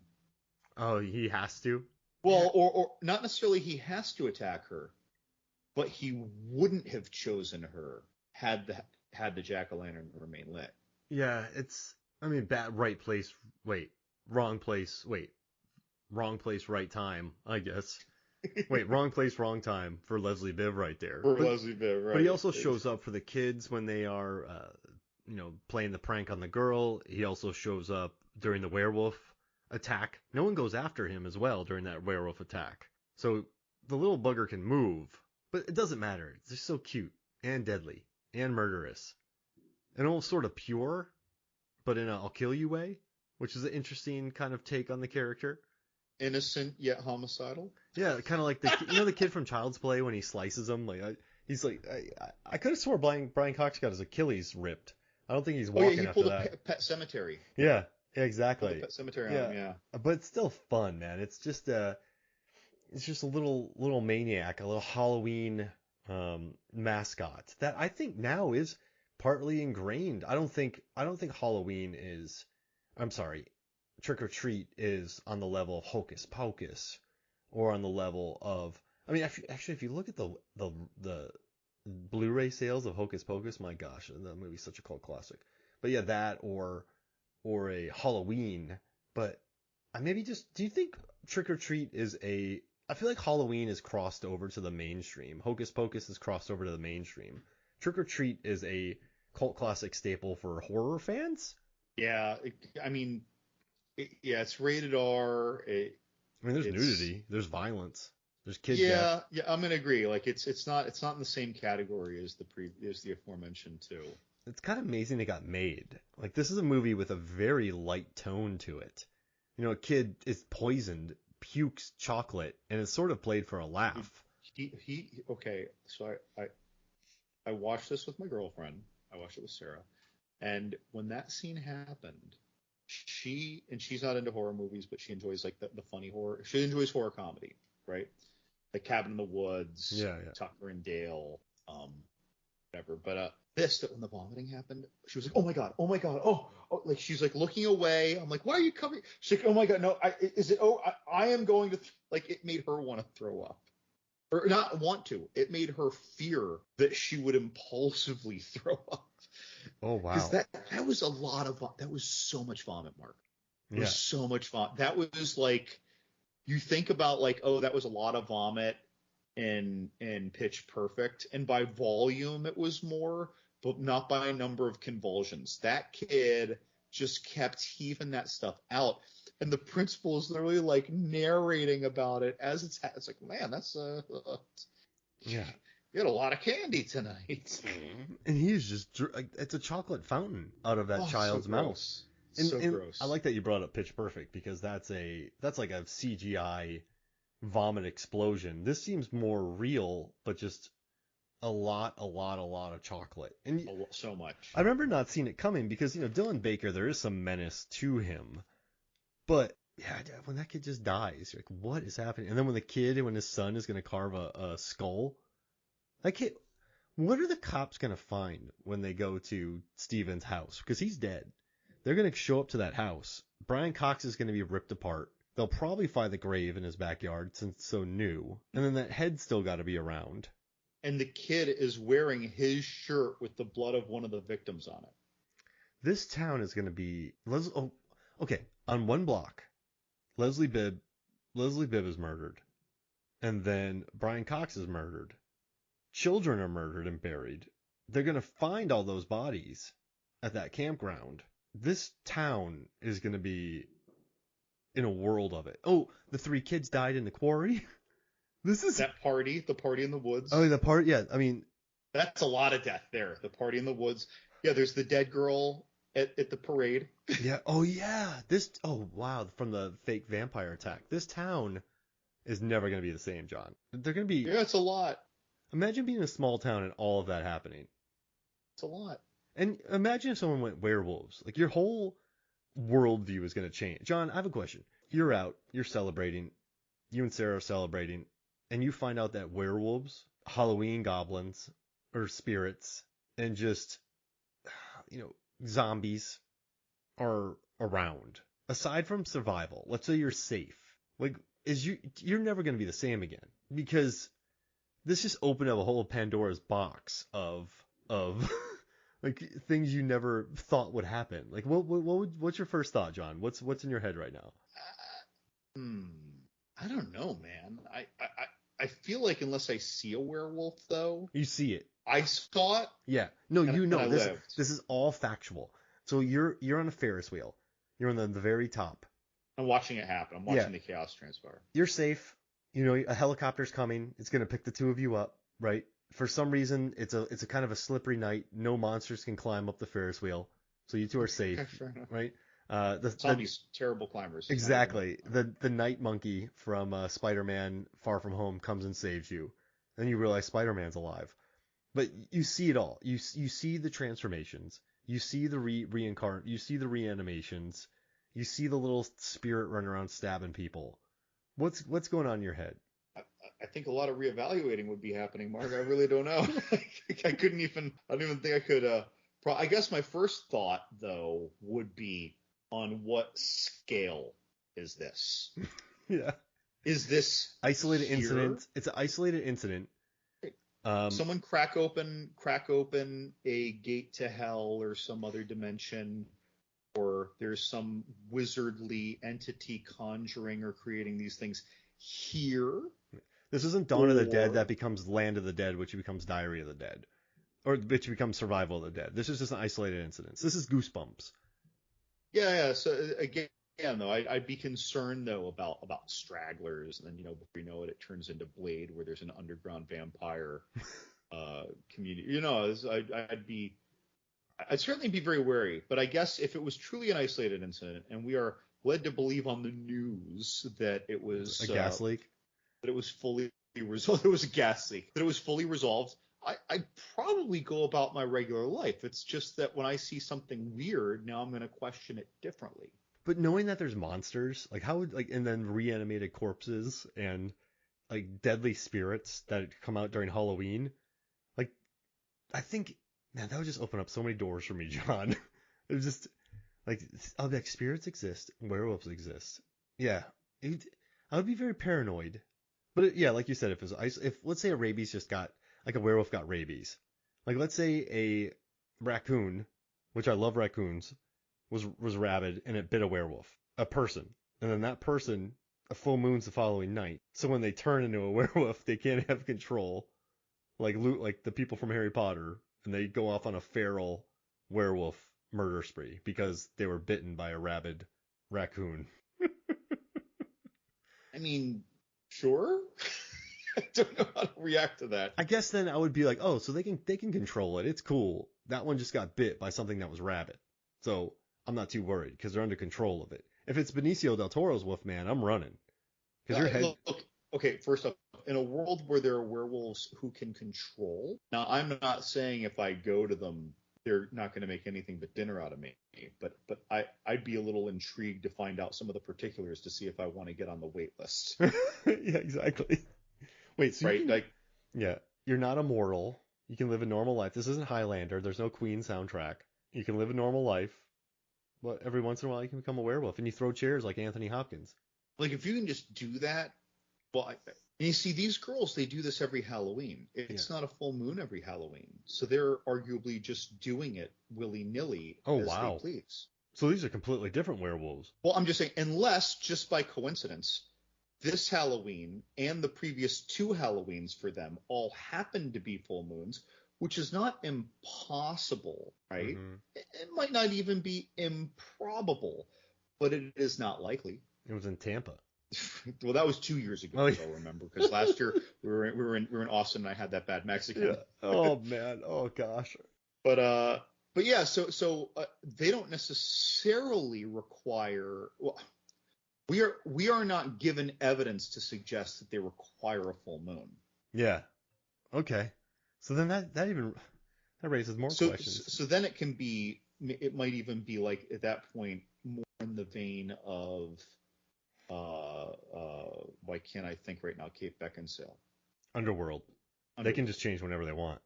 Oh, he has to? Well, or not necessarily he has to attack her, but he wouldn't have chosen her had the jack-o'-lantern remain lit. Yeah, right place, wrong place, wrong place, right time, I guess. Wrong place, wrong time for Leslie Bibb right there. Leslie Bibb, right. But he also shows up for the kids when they are, playing the prank on the girl. He also shows up during the werewolf attack. No one goes after him as well during that werewolf attack. So the little bugger can move, but it doesn't matter. It's just so cute and deadly and murderous. And almost sort of pure, but in a I'll kill you way, which is an interesting kind of take on the character. Innocent yet homicidal. Yeah, kind of like the kid from Child's Play when he slices him. I could have swore Brian Cox got his Achilles ripped. I don't think he's walking after that. He pulled a Pet Cemetery. Yeah, exactly. Pet Cemetery on him, yeah. But it's still fun, man. It's just a little maniac, a little Halloween mascot that I think now is partly ingrained. I don't think Halloween is. I'm sorry, Trick or Treat is on the level of Hocus Pocus, or on the level of. I mean, actually, if you look at the Blu-ray sales of Hocus Pocus, my gosh, that movie's such a cult classic. But yeah, that or a Halloween. But do you think Trick or Treat is a? I feel like Halloween is crossed over to the mainstream. Hocus Pocus is crossed over to the mainstream. Trick or Treat is a cult classic staple for horror fans. Yeah, it's rated R. There's nudity, there's violence, there's kid death. Yeah, I'm gonna agree. It's not in the same category as the aforementioned two. It's kind of amazing it got made. This is a movie with a very light tone to it. A kid is poisoned, pukes chocolate, and it's sort of played for a laugh. Okay, so I watched this with my girlfriend. I watched it with Sarah, and when that scene happened, she's not into horror movies, but she enjoys the funny horror. She enjoys horror comedy, right? Like Cabin in the Woods, yeah. Tucker and Dale, whatever. But when the vomiting happened, she was like, "Oh my god, oh!" She's looking away. I'm like, "Why are you covering?" She's like, "Oh my god, no! I am going to." It made her want to throw up, or not want to. It made her fear that she would impulsively throw up. Oh wow! Because that was a lot of that was so much vomit, Mark. It was so much vomit. That was you think about oh, that was a lot of vomit in Pitch Perfect, and by volume it was more, but not by number of convulsions. That kid just kept heaving that stuff out, and the principal is literally like narrating about it as it's like, man, that's Yeah. you had a lot of candy tonight. And he's just like, it's a chocolate fountain out of that child's so mouth. gross. And, So and gross. I like that you brought up Pitch Perfect, because that's like a CGI vomit explosion. This seems more real, but just a lot of chocolate. And So much. I remember not seeing it coming because, Dylan Baker, there is some menace to him. But yeah, when that kid just dies, you're like, what is happening? And then when his son is going to carve a skull, that kid, what are the cops going to find when they go to Steven's house? Because he's dead. They're going to show up to that house. Brian Cox is going to be ripped apart. They'll probably find the grave in his backyard since it's so new. And then that head's still got to be around. And the kid is wearing his shirt with the blood of one of the victims on it. This town is going to be... okay. On one block, Leslie Bibb is murdered. And then Brian Cox is murdered. Children are murdered and buried. They're going to find all those bodies at that campground. This town is going to be in a world of it. Oh, the 3 kids died in the quarry. This is that party, the party in the woods. Oh, the party. Yeah, I mean, that's a lot of death there. The party in the woods. Yeah, there's the dead girl at the parade. Yeah. Oh, yeah. Oh, wow. From the fake vampire attack. This town is never going to be the same, John. They're going to be. Yeah, it's a lot. Imagine being in a small town and all of that happening. It's a lot. And imagine if someone went werewolves. Like, your whole worldview is going to change. John, I have a question. You're out. You're celebrating. You and Sarah are celebrating. And you find out that werewolves, Halloween goblins, or spirits, and just, zombies are around. Aside from survival, let's say you're safe. Like, you're never going to be the same again. Because this just opened up a whole Pandora's box of like things you never thought would happen. Like, what's your first thought, John? What's in your head right now? I don't know, man. I feel like unless I see a werewolf, though. You see it. I saw it. Yeah. No, this is all factual. So you're on a Ferris wheel. You're on the very top. I'm watching it happen. I'm watching the chaos transpire. You're safe. A helicopter's coming. It's going to pick the 2 of you up, right? For some reason, it's a kind of a slippery night. No monsters can climb up the Ferris wheel. So you 2 are safe, right? Zombies, terrible climbers. Exactly. The night monkey from Spider-Man Far From Home comes and saves you. Then you realize Spider-Man's alive. But you see it all. You see the transformations. You see the reincarnate. You see the reanimations. You see the little spirit running around stabbing people. What's going on in your head? I think a lot of reevaluating would be happening, Mark. I really don't know. I don't even think I could. I guess my first thought, though, would be, on what scale is this? Yeah. Is this isolated here? Incident? It's an isolated incident. Someone crack open a gate to hell or some other dimension, or there's some wizardly entity conjuring or creating these things here. This isn't Dawn of the Dead that becomes Land of the Dead, which becomes Diary of the Dead, or which becomes Survival of the Dead. This is just an isolated incident. This is Goosebumps. Yeah. So again, though, I'd be concerned though about stragglers, and then before you know it, it turns into Blade, where there's an underground vampire community. I'd certainly be very wary. But I guess if it was truly an isolated incident, and we are led to believe on the news that it was a gas leak, that it was fully resolved, it was a gas leak, that it was fully resolved, I'd probably go about my regular life. It's just that when I see something weird, now I'm going to question it differently. But knowing that there's monsters, like how would and then reanimated corpses and like deadly spirits that come out during Halloween, like I think, man, that would just open up so many doors for me, John. It was just like, spirits exist, werewolves exist. Yeah, I would be very paranoid. But like you said, if let's say a werewolf got rabies, like let's say a raccoon, which I love raccoons, was rabid and it bit a werewolf, a person, and then that person a full moon's the following night. So when they turn into a werewolf, they can't have control, like the people from Harry Potter, and they go off on a feral werewolf murder spree because they were bitten by a rabid raccoon. I mean, sure. I don't know how to react to that. I guess then I would be like, oh, so they can control it. It's cool. That one just got bit by something that was rabid. So I'm not too worried because they're under control of it. If it's Benicio del Toro's Wolfman, I'm running. Because your head. Look, okay, first off, in a world where there are werewolves who can control, now I'm not saying if I go to them, they're not going to make anything but dinner out of me. But I'd be a little intrigued to find out some of the particulars to see if I want to get on the wait list. Yeah, exactly. Wait, so right? Like, yeah, you're not immortal. You can live a normal life. This isn't Highlander. There's no Queen soundtrack. You can live a normal life, but every once in a while you can become a werewolf, and you throw chairs like Anthony Hopkins. Like, if you can just do that, well, and you see, these girls, they do this every Halloween. It's not a full moon every Halloween. So they're arguably just doing it willy-nilly as they please. So these are completely different werewolves. Well, I'm just saying, unless, just by coincidence, this Halloween and the previous 2 Halloweens for them all happen to be full moons, which is not impossible, right? Mm-hmm. It might not even be improbable, but it is not likely. It was in Tampa. Well, that was 2 years ago, I remember, because last year we were in Austin and I had that bad Mexican. Yeah. Oh man. Oh gosh. But yeah, so they don't necessarily require. Well, we are not given evidence to suggest that they require a full moon. Yeah. Okay. So then that raises more questions. So then it might even be like at that point more in the vein of why can't I think right now? Kate Beckinsale. Underworld. They can just change whenever they want.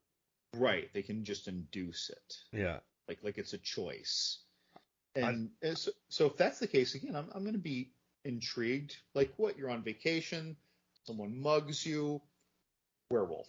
Right. They can just induce it. Yeah. Like it's a choice. And so if that's the case, again, I'm going to be intrigued. Like, what? You're on vacation. Someone mugs you. Werewolf.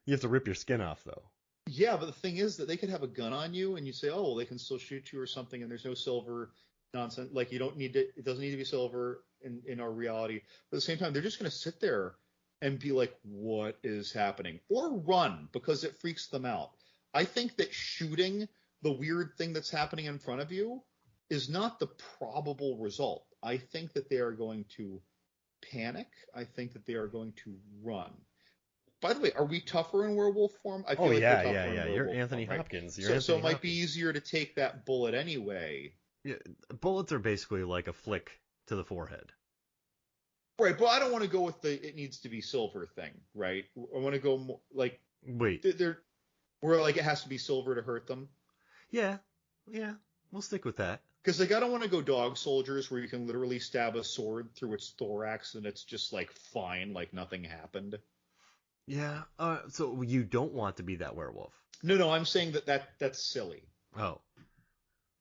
You have to rip your skin off, though. Yeah, but the thing is that they could have a gun on you, and you say, oh, well, they can still shoot you or something, and there's no silver nonsense. Like, you don't need to. It doesn't need to be silver in our reality. But at the same time, they're just going to sit there and be like, what is happening? Or run because it freaks them out. I think that shooting the weird thing that's happening in front of you is not the probable result. I think that they are going to panic. I think that they are going to run. By the way, are we tougher in werewolf form? I feel like we're tougher in werewolf You're Anthony form, Hopkins. Right? So it might be easier to take that bullet anyway. Yeah, bullets are basically like a flick to the forehead. Right, but I don't want to go with the it needs to be silver thing, right? I want to go more like where like it has to be silver to hurt them. Yeah, we'll stick with that. Because like I don't want to go dog soldiers where you can literally stab a sword through its thorax and it's just like fine, like nothing happened. Yeah. So you don't want to be that werewolf? No. I'm saying that's silly. Oh.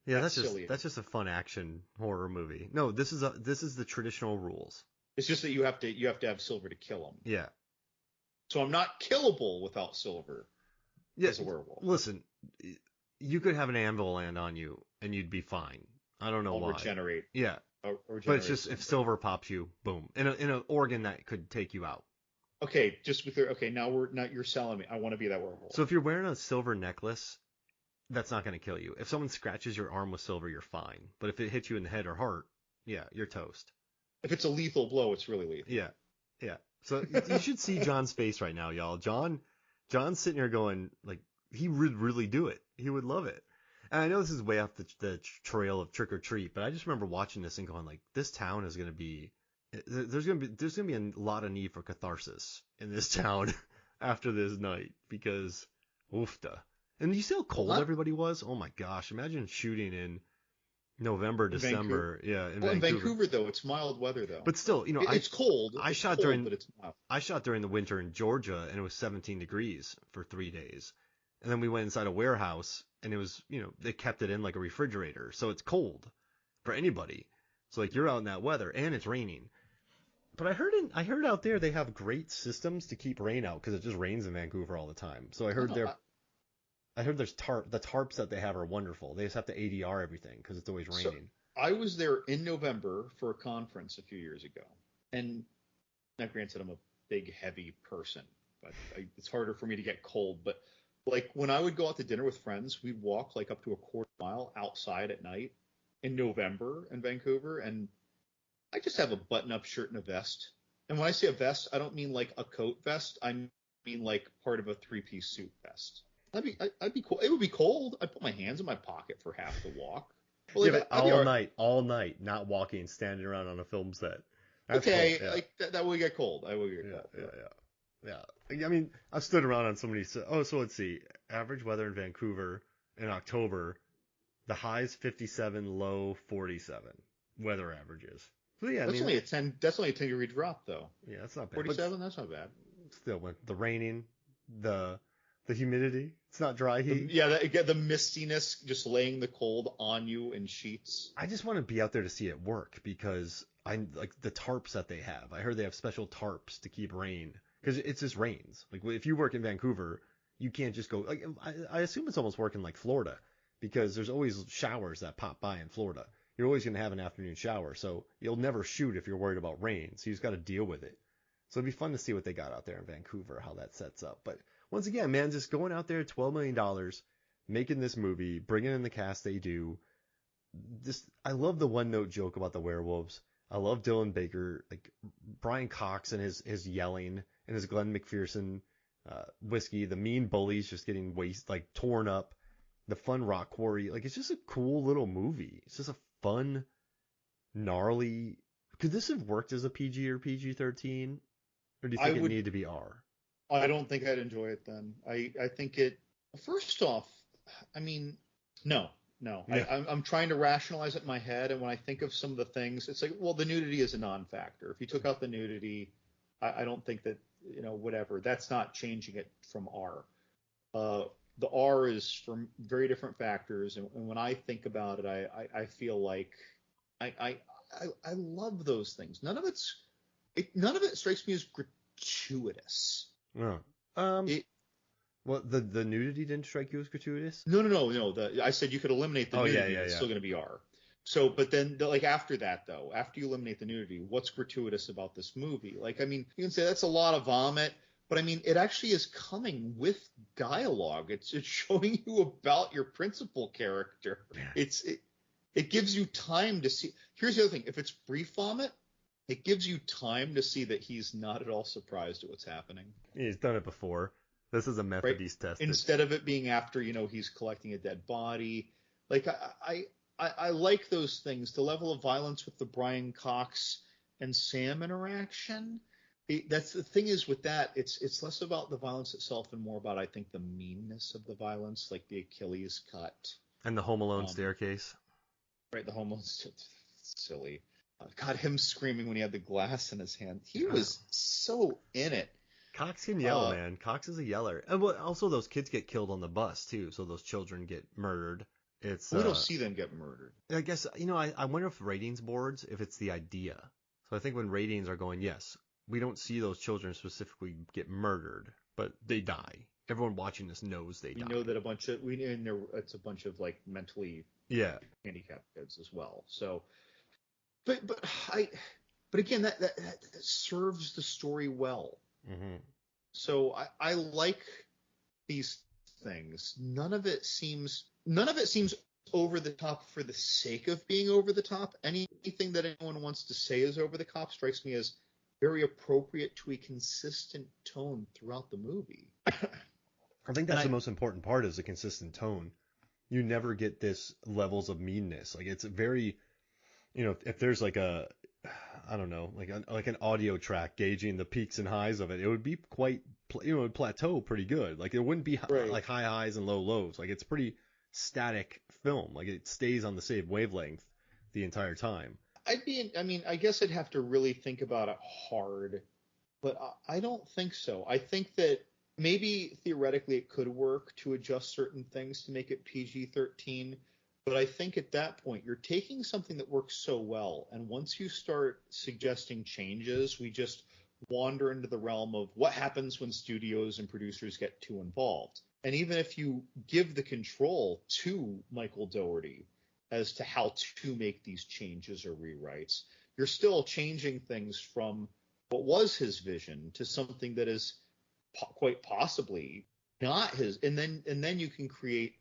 Yeah, that's just a fun action horror movie. No, this is the traditional rules. It's just that you have to have silver to kill them. Yeah. So I'm not killable without silver. Yeah. As a werewolf. Listen, you could have an anvil land on you and you'd be fine. I don't know why. Regenerate. Yeah. But it's just if silver pops you, boom, in an organ that could take you out. Okay, just be clear. Okay, now you're selling me. I want to be that werewolf. So if you're wearing a silver necklace, that's not going to kill you. If someone scratches your arm with silver, you're fine. But if it hits you in the head or heart, yeah, you're toast. If it's a lethal blow, it's really lethal. Yeah. So you should see John's face right now, y'all. John's sitting here going, like, he would really do it. He would love it. And I know this is way off the trail of Trick or Treat, but I just remember watching this and going, like, this town is going to be, there's going to be a lot of need for catharsis in this town after this night because, oofta. And you see how cold everybody was? Oh my gosh. Imagine shooting in November, December. Yeah, in Vancouver. In Vancouver, though, it's mild weather, though. But still, it's cold. But it's mild. I shot during the winter in Georgia, and it was 17 degrees for 3 days. And then we went inside a warehouse, and it was, they kept it in like a refrigerator. So it's cold for anybody. So, like, you're out in that weather, and it's raining. But I heard out there they have great systems to keep rain out because it just rains in Vancouver all the time. So I heard the tarps that they have are wonderful. They just have to ADR everything because it's always raining. I was there in November for a conference a few years ago, and now granted I'm a big heavy person, but it's harder for me to get cold. But like when I would go out to dinner with friends, we'd walk like up to a quarter mile outside at night in November in Vancouver, and I just have a button-up shirt and a vest. And when I say a vest, I don't mean like a coat vest. I mean like part of a three-piece suit vest. I'd be cool. It would be cold. I'd put my hands in my pocket for half the walk. But Yeah, like, but all night, not walking, standing around on a film set. That's okay, cool. Yeah. like that would get cold. I would get Yeah, cold. yeah. I mean, I've stood around on so many. Oh, so let's see. Average weather in Vancouver in October, the high's 57, low 47. Weather averages. So yeah, That's only a 10-degree drop though. Yeah, that's not bad. 47, that's not bad. Still, with the raining, the humidity, it's not dry heat. The mistiness just laying the cold on you in sheets. I just want to be out there to see it work because I like the tarps that they have. I heard they have special tarps to keep rain because it just rains. Like if you work in Vancouver, you can't just go. Like I assume it's almost working like Florida because there's always showers that pop by in Florida. You're always going to have an afternoon shower, so you'll never shoot if you're worried about rain. So you just got to deal with it. So it'd be fun to see what they got out there in Vancouver, how that sets up. But once again, man, just going out there, $12 million, making this movie, bringing in the cast they do. I love the one-note joke about the werewolves. I love Dylan Baker, like Brian Cox and his yelling and his Glenn McPherson whiskey. The mean bullies just getting torn up. The fun rock quarry, like it's just a cool little movie. It's just a fun, gnarly. Could this have worked as a PG or PG-13, or do you think it needed to be R? I don't think I'd enjoy it then. I think it. First off, I mean, no. Yeah. I'm trying to rationalize it in my head, and when I think of some of the things, it's like, well, the nudity is a non-factor. If you took out the nudity, I don't think that, whatever. That's not changing it from R. The R is from very different factors, and when I think about it, I feel like I love those things. None of it strikes me as gratuitous. No. Well, the nudity didn't strike you as gratuitous? No. I said you could eliminate the nudity. Yeah. It's still going to be R. So, but then, like after that, though, after you eliminate the nudity, what's gratuitous about this movie? Like, I mean, you can say that's a lot of vomit, but I mean, it actually is coming with dialogue. It's showing you about your principal character. It gives you time to see. Here's the other thing: if it's brief vomit, it gives you time to see that he's not at all surprised at what's happening. He's done it before. This is a method he's tested. Instead of it being after, he's collecting a dead body. Like, I like those things. The level of violence with the Brian Cox and Sam interaction. That's the thing is with that, it's less about the violence itself and more about, I think, the meanness of the violence, like the Achilles cut. And the Home Alone staircase. Right, the Home Alone silly. God, him screaming when he had the glass in his hand. He was so in it. Cox can yell, man. Cox is a yeller. And also, those kids get killed on the bus, too. So those children get murdered. We don't see them get murdered. I guess, I wonder if ratings boards, if it's the idea. So I think when ratings are going, yes, we don't see those children specifically get murdered, but they die. Everyone watching this knows they die. We know that it's a bunch of like mentally handicapped kids as well. So, but again, that serves the story well. Mm-hmm. So I like these things. None of it seems over the top for the sake of being over the top. Anything that anyone wants to say is over the top strikes me as very appropriate to a consistent tone throughout the movie. I think that's the most important part is the consistent tone. You never get this levels of meanness. Like it's very, if there's like I don't know, like an audio track gauging the peaks and highs of it, it would be quite, it would plateau pretty good. Like it wouldn't be like high highs and low lows. Like it's pretty static film. Like it stays on the same wavelength the entire time. I guess I'd have to really think about it hard, but I don't think so. I think that maybe theoretically it could work to adjust certain things to make it PG-13. But I think at that point, you're taking something that works so well, and once you start suggesting changes, we just wander into the realm of what happens when studios and producers get too involved. And even if you give the control to Michael Dougherty as to how to make these changes or rewrites. You're still changing things from what was his vision to something that is quite possibly not his, and then you can create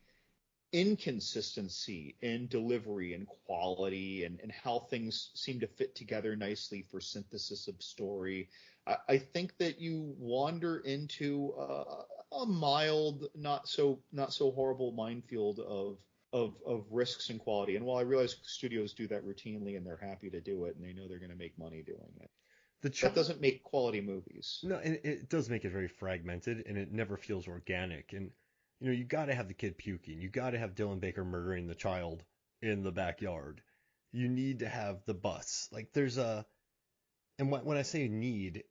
inconsistency in delivery and quality and how things seem to fit together nicely for synthesis of story. I think that you wander into a mild, not so horrible minefield of risks and quality. And while I realize studios do that routinely and they're happy to do it and they know they're going to make money doing it, that doesn't make quality movies. No, and it does make it very fragmented, and it never feels organic. And you got to have the kid puking. You got to have Dylan Baker murdering the child in the backyard. You need to have the bus. Like and when I say need,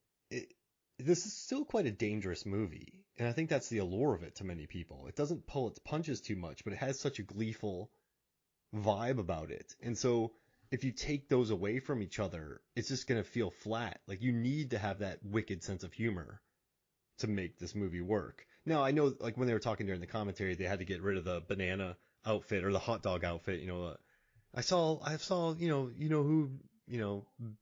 this is still quite a dangerous movie, and I think that's the allure of it to many people. It doesn't pull its punches too much, but it has such a gleeful vibe about it, and so if you take those away from each other, it's just going to feel flat. Like, you need to have that wicked sense of humor to make this movie work. Now, I know, like, when they were talking during the commentary, they had to get rid of the banana outfit or the hot dog outfit. I saw, who,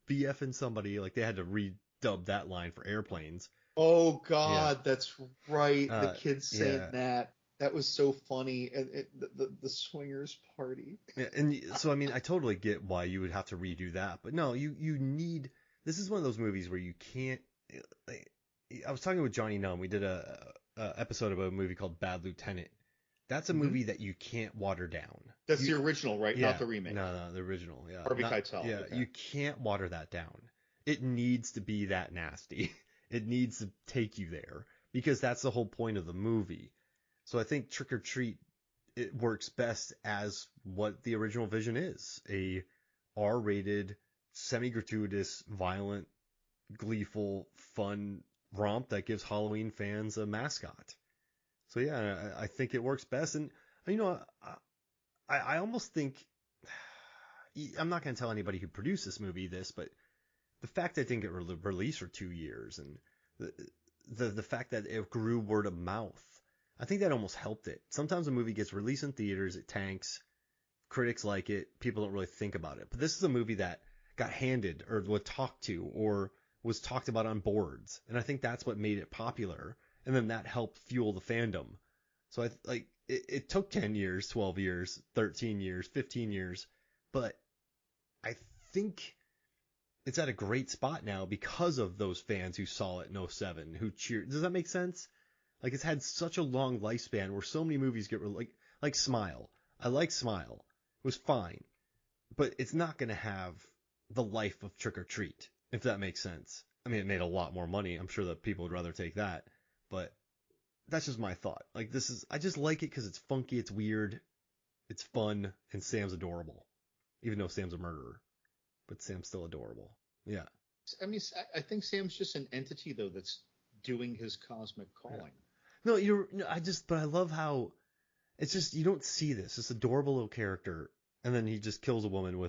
BFing somebody. Like, they had to redub that line for Airplanes. Oh God, yeah. That's right. The kids saying that. That was so funny. And the swingers party. Yeah, and so, I mean, I totally get why you would have to redo that. But no, you need, this is one of those movies where you can't, I was talking with Johnny Nunn. We did a episode about a movie called Bad Lieutenant. That's a movie that you can't water down. That's the original, right? Yeah, not the remake. No, the original. Yeah. Harvey Keitel. Yeah, okay. You can't water that down. It needs to be that nasty. It needs to take you there because that's the whole point of the movie. So I think Trick or Treat, it works best as what the original vision is. A R-rated, semi-gratuitous, violent, gleeful, fun romp that gives Halloween fans a mascot. So yeah, I think it works best. And I almost think, I'm not going to tell anybody who produced this movie this, but the fact that it didn't get released for 2 years and the fact that it grew word of mouth, I think that almost helped it. Sometimes a movie gets released in theaters, it tanks, critics like it, people don't really think about it. But this is a movie that got handed or was talked to or was talked about on boards. And I think that's what made it popular. And then that helped fuel the fandom. So it took 10 years, 12 years, 13 years, 15 years. But I think it's at a great spot now because of those fans who saw it in 07, who cheered. Does that make sense? Like, it's had such a long lifespan where so many movies get like Smile. I like Smile. It was fine. But it's not going to have the life of Trick or Treat, if that makes sense. I mean, it made a lot more money. I'm sure that people would rather take that. But that's just my thought. Like, I just like it because it's funky, it's weird, it's fun, and Sam's adorable. Even though Sam's a murderer. But Sam's still adorable. Yeah. I mean, I think Sam's just an entity, though, that's doing his cosmic calling. Yeah. But I love how it's just, you don't see this adorable little character, and then he just kills a woman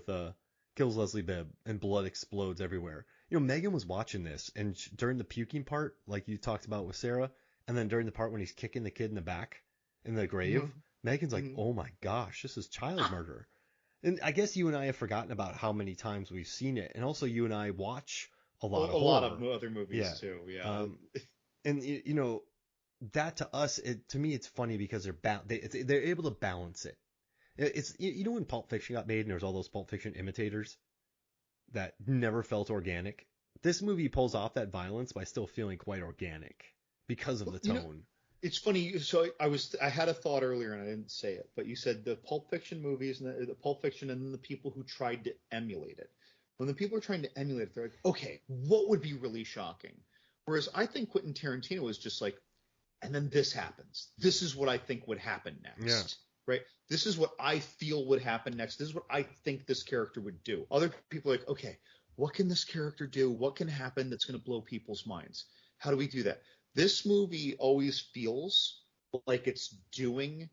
kills Leslie Bibb, and blood explodes everywhere. Megan was watching this, and during the puking part, like you talked about with Sarah, and then during the part when he's kicking the kid in the back in the grave, Megan's like, oh my gosh, this is child murder. And I guess you and I have forgotten about how many times we've seen it, and also you and I watch a lot of other movies too. Yeah. And that to us, to me, it's funny because they're able to balance it. It's when Pulp Fiction got made and there's all those Pulp Fiction imitators that never felt organic. This movie pulls off that violence by still feeling quite organic because of the tone. It's funny. So I had a thought earlier and I didn't say it, but you said the Pulp Fiction movies and the Pulp Fiction and then the people who tried to emulate it. When the people are trying to emulate it, they're like, okay, what would be really shocking? Whereas I think Quentin Tarantino was just like, and then this happens. This is what I think would happen next. Yeah. Right? This is what I feel would happen next. This is what I think this character would do. Other people are like, okay, what can this character do? What can happen that's going to blow people's minds? How do we do that? This movie always feels like it's doing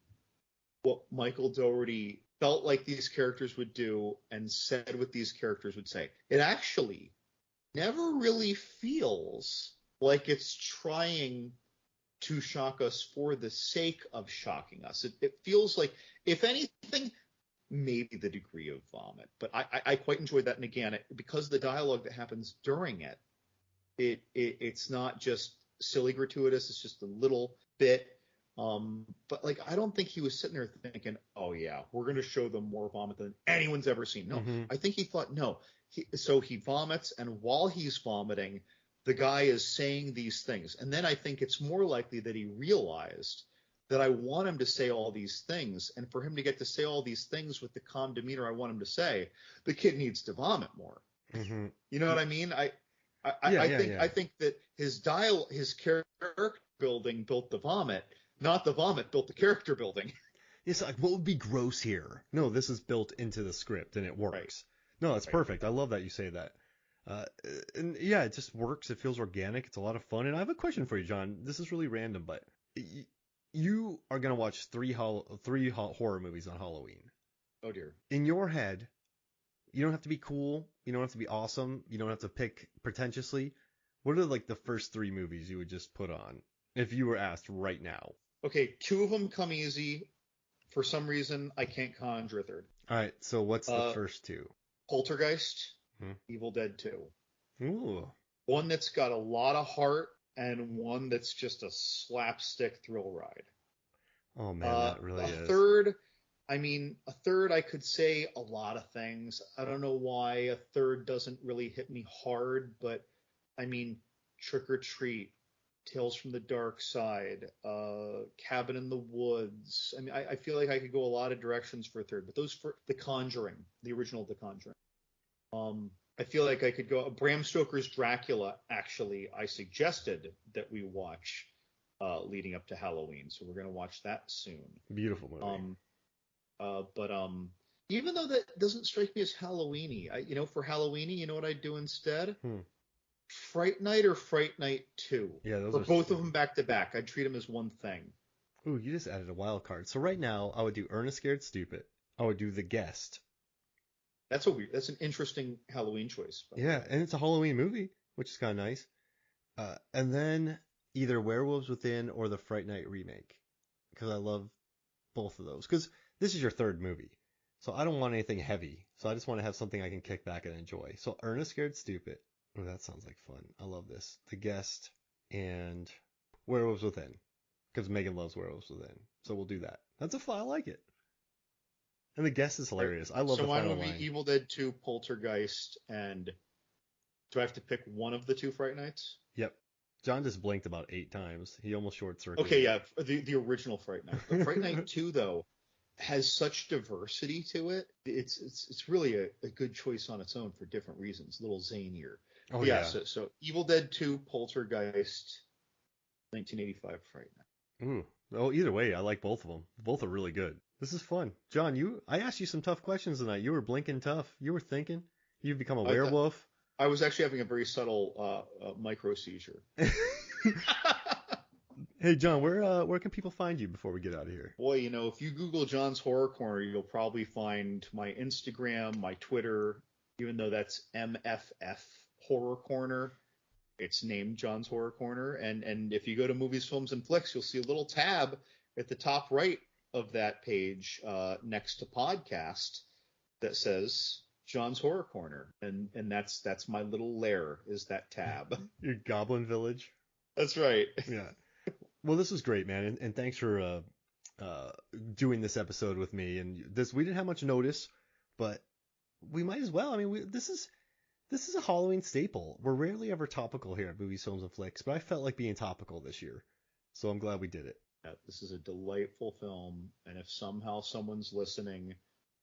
what Michael Dougherty felt like these characters would do and said what these characters would say. It actually never really feels like it's trying to shock us for the sake of shocking us. It feels like, if anything, maybe the degree of vomit. But I quite enjoyed that. And again, because the dialogue that happens during it's not just silly gratuitous. It's just a little bit. But like, I don't think he was sitting there thinking, oh yeah, we're going to show them more vomit than anyone's ever seen. No, I think he thought, no. So he vomits, and while he's vomiting, the guy is saying these things. And then I think it's more likely that he realized that I want him to say all these things, and for him to get to say all these things with the calm demeanor I want him to say, the kid needs to vomit more. You know what I mean? I think that his character building built the vomit, not the vomit built the character building. It's like, what would be gross here? No, this is built into the script and it works. Right. No, that's perfect. I love that you say that. And yeah, it just works. It feels organic. It's a lot of fun. And I have a question for you, John. This is really random, but you are gonna watch three horror movies on Halloween. Oh dear. In your head, you don't have to be cool. You don't have to be awesome. You don't have to pick pretentiously. What are like the first 3 movies you would just put on if you were asked right now? Okay, 2 of them come easy. For some reason, I can't conjure a third. All right, so what's the first 2? Poltergeist, Evil Dead 2. Ooh. One that's got a lot of heart and one that's just a slapstick thrill ride. Oh man, that really is. A third I could say a lot of things. I don't know why a third doesn't really hit me hard, but I mean, Trick or Treat, Tales from the Dark Side, Cabin in the Woods. I mean, I feel like I could go a lot of directions for a third, but those for The Conjuring, the original The Conjuring. I feel like I could go Bram Stoker's Dracula. Actually, I suggested that we watch leading up to Halloween, so we're going to watch that soon. Beautiful movie. But even though that doesn't strike me as Halloween-y, for Halloween-y, you know what I'd do instead? Fright Night or Fright Night 2. Yeah, those are both of them back to back. I'd treat them as one thing. Ooh, you just added a wild card. So right now, I would do Ernest Scared Stupid. I would do The Guest. That's an interesting Halloween choice. Yeah, and it's a Halloween movie, which is kind of nice. And then either Werewolves Within or the Fright Night remake, because I love both of those. Because this is your third movie, so I don't want anything heavy. So I just want to have something I can kick back and enjoy. So Ernest Scared Stupid. Oh, that sounds like fun. I love this. The Guest and Werewolves Within, because Megan loves Werewolves Within. So we'll do that. That's a fun. I like it. And The Guest is hilarious. I love the final line. So mine would be Evil Dead 2, Poltergeist, and do I have to pick one of the 2 Fright Nights? Yep. John just blinked about 8 times. He almost short-circuited. Okay, yeah, the original Fright Night. But Fright Night 2, though, has such diversity to it. It's really a good choice on its own for different reasons. A little zanier. Oh, yeah. So Evil Dead 2, Poltergeist, 1985 Fright Night. Ooh. Well, either way, I like both of them. Both are really good. This is fun. John, I asked you some tough questions tonight. You were blinking tough. You were thinking. You've become a werewolf. I was actually having a very subtle micro seizure. Hey, John, where can people find you before we get out of here? Boy, if you Google John's Horror Corner, you'll probably find my Instagram, my Twitter, even though that's MFF Horror Corner. It's named John's Horror Corner. And if you go to Movies, Films, and Flicks, you'll see a little tab at the top right of that page next to podcast that says John's Horror Corner. And that's my little lair, is that tab. Your Goblin Village. That's right. Yeah. Well, this was great, man. And thanks for doing this episode with me. And we didn't have much notice, but we might as well. I mean, this is a Halloween staple. We're rarely ever topical here at Movies, Films, and Flicks, but I felt like being topical this year. So I'm glad we did it. Yeah, this is a delightful film. And if somehow someone's listening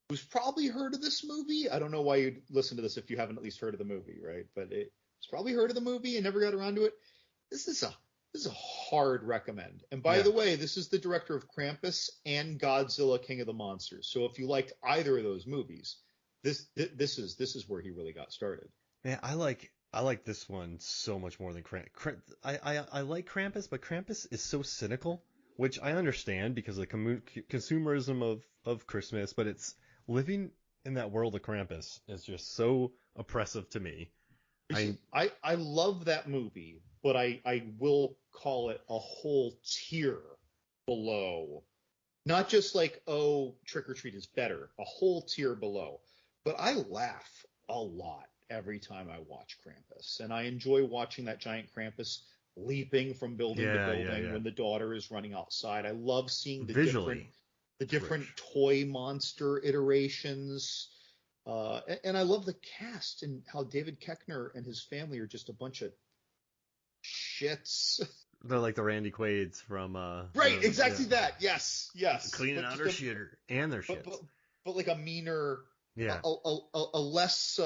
who's probably heard of this movie, I don't know why you'd listen to this if you haven't at least heard of the movie, right? But it's probably heard of the movie and never got around to it. This is a hard recommend. And by the way, this is the director of Krampus and Godzilla King of the Monsters. So if you liked either of those movies, this is where he really got started. Man, I like this one so much more than Krampus. I like Krampus, but Krampus is so cynical, which I understand because of the consumerism of Christmas, but it's living in that world of Krampus is just so oppressive to me. I love that movie, but I will call it a whole tier below Not just like, oh, Trick or Treat is better, a whole tier below. But I laugh a lot every time I watch Krampus, and I enjoy watching that giant Krampus leaping from building to Yeah, yeah, building yeah. when the daughter is running outside. I love seeing Visually, the it's different rich. toy monster iterations. And I love the cast and how David Koechner and his family are just a bunch of shits. They're like the Randy Quaid's from Right, yeah, exactly that. Yes, yes. cleaning out Just her shitter and their but but shits. but like a meaner, Yeah, a less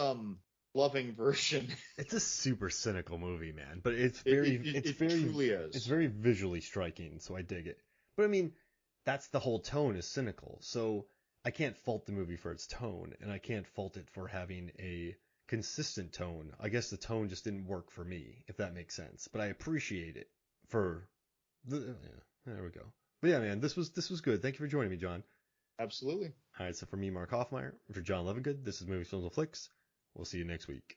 loving version. it's a super cynical movie, man. But it's It, it very, it it's it very, truly it's is. very visually striking. So I dig it. But I mean, that's the whole tone is cynical. So I can't fault the movie for its tone, and I can't fault it for having a consistent tone. I guess the tone just didn't work for me, if that makes sense. But I appreciate it for yeah, there we go. But yeah, man, this was good. Thank you for joining me, John. Absolutely. All right, so for me, Mark Hoffmeyer, for John Levingood, this is Movies, Films, and Flicks. We'll see you next week.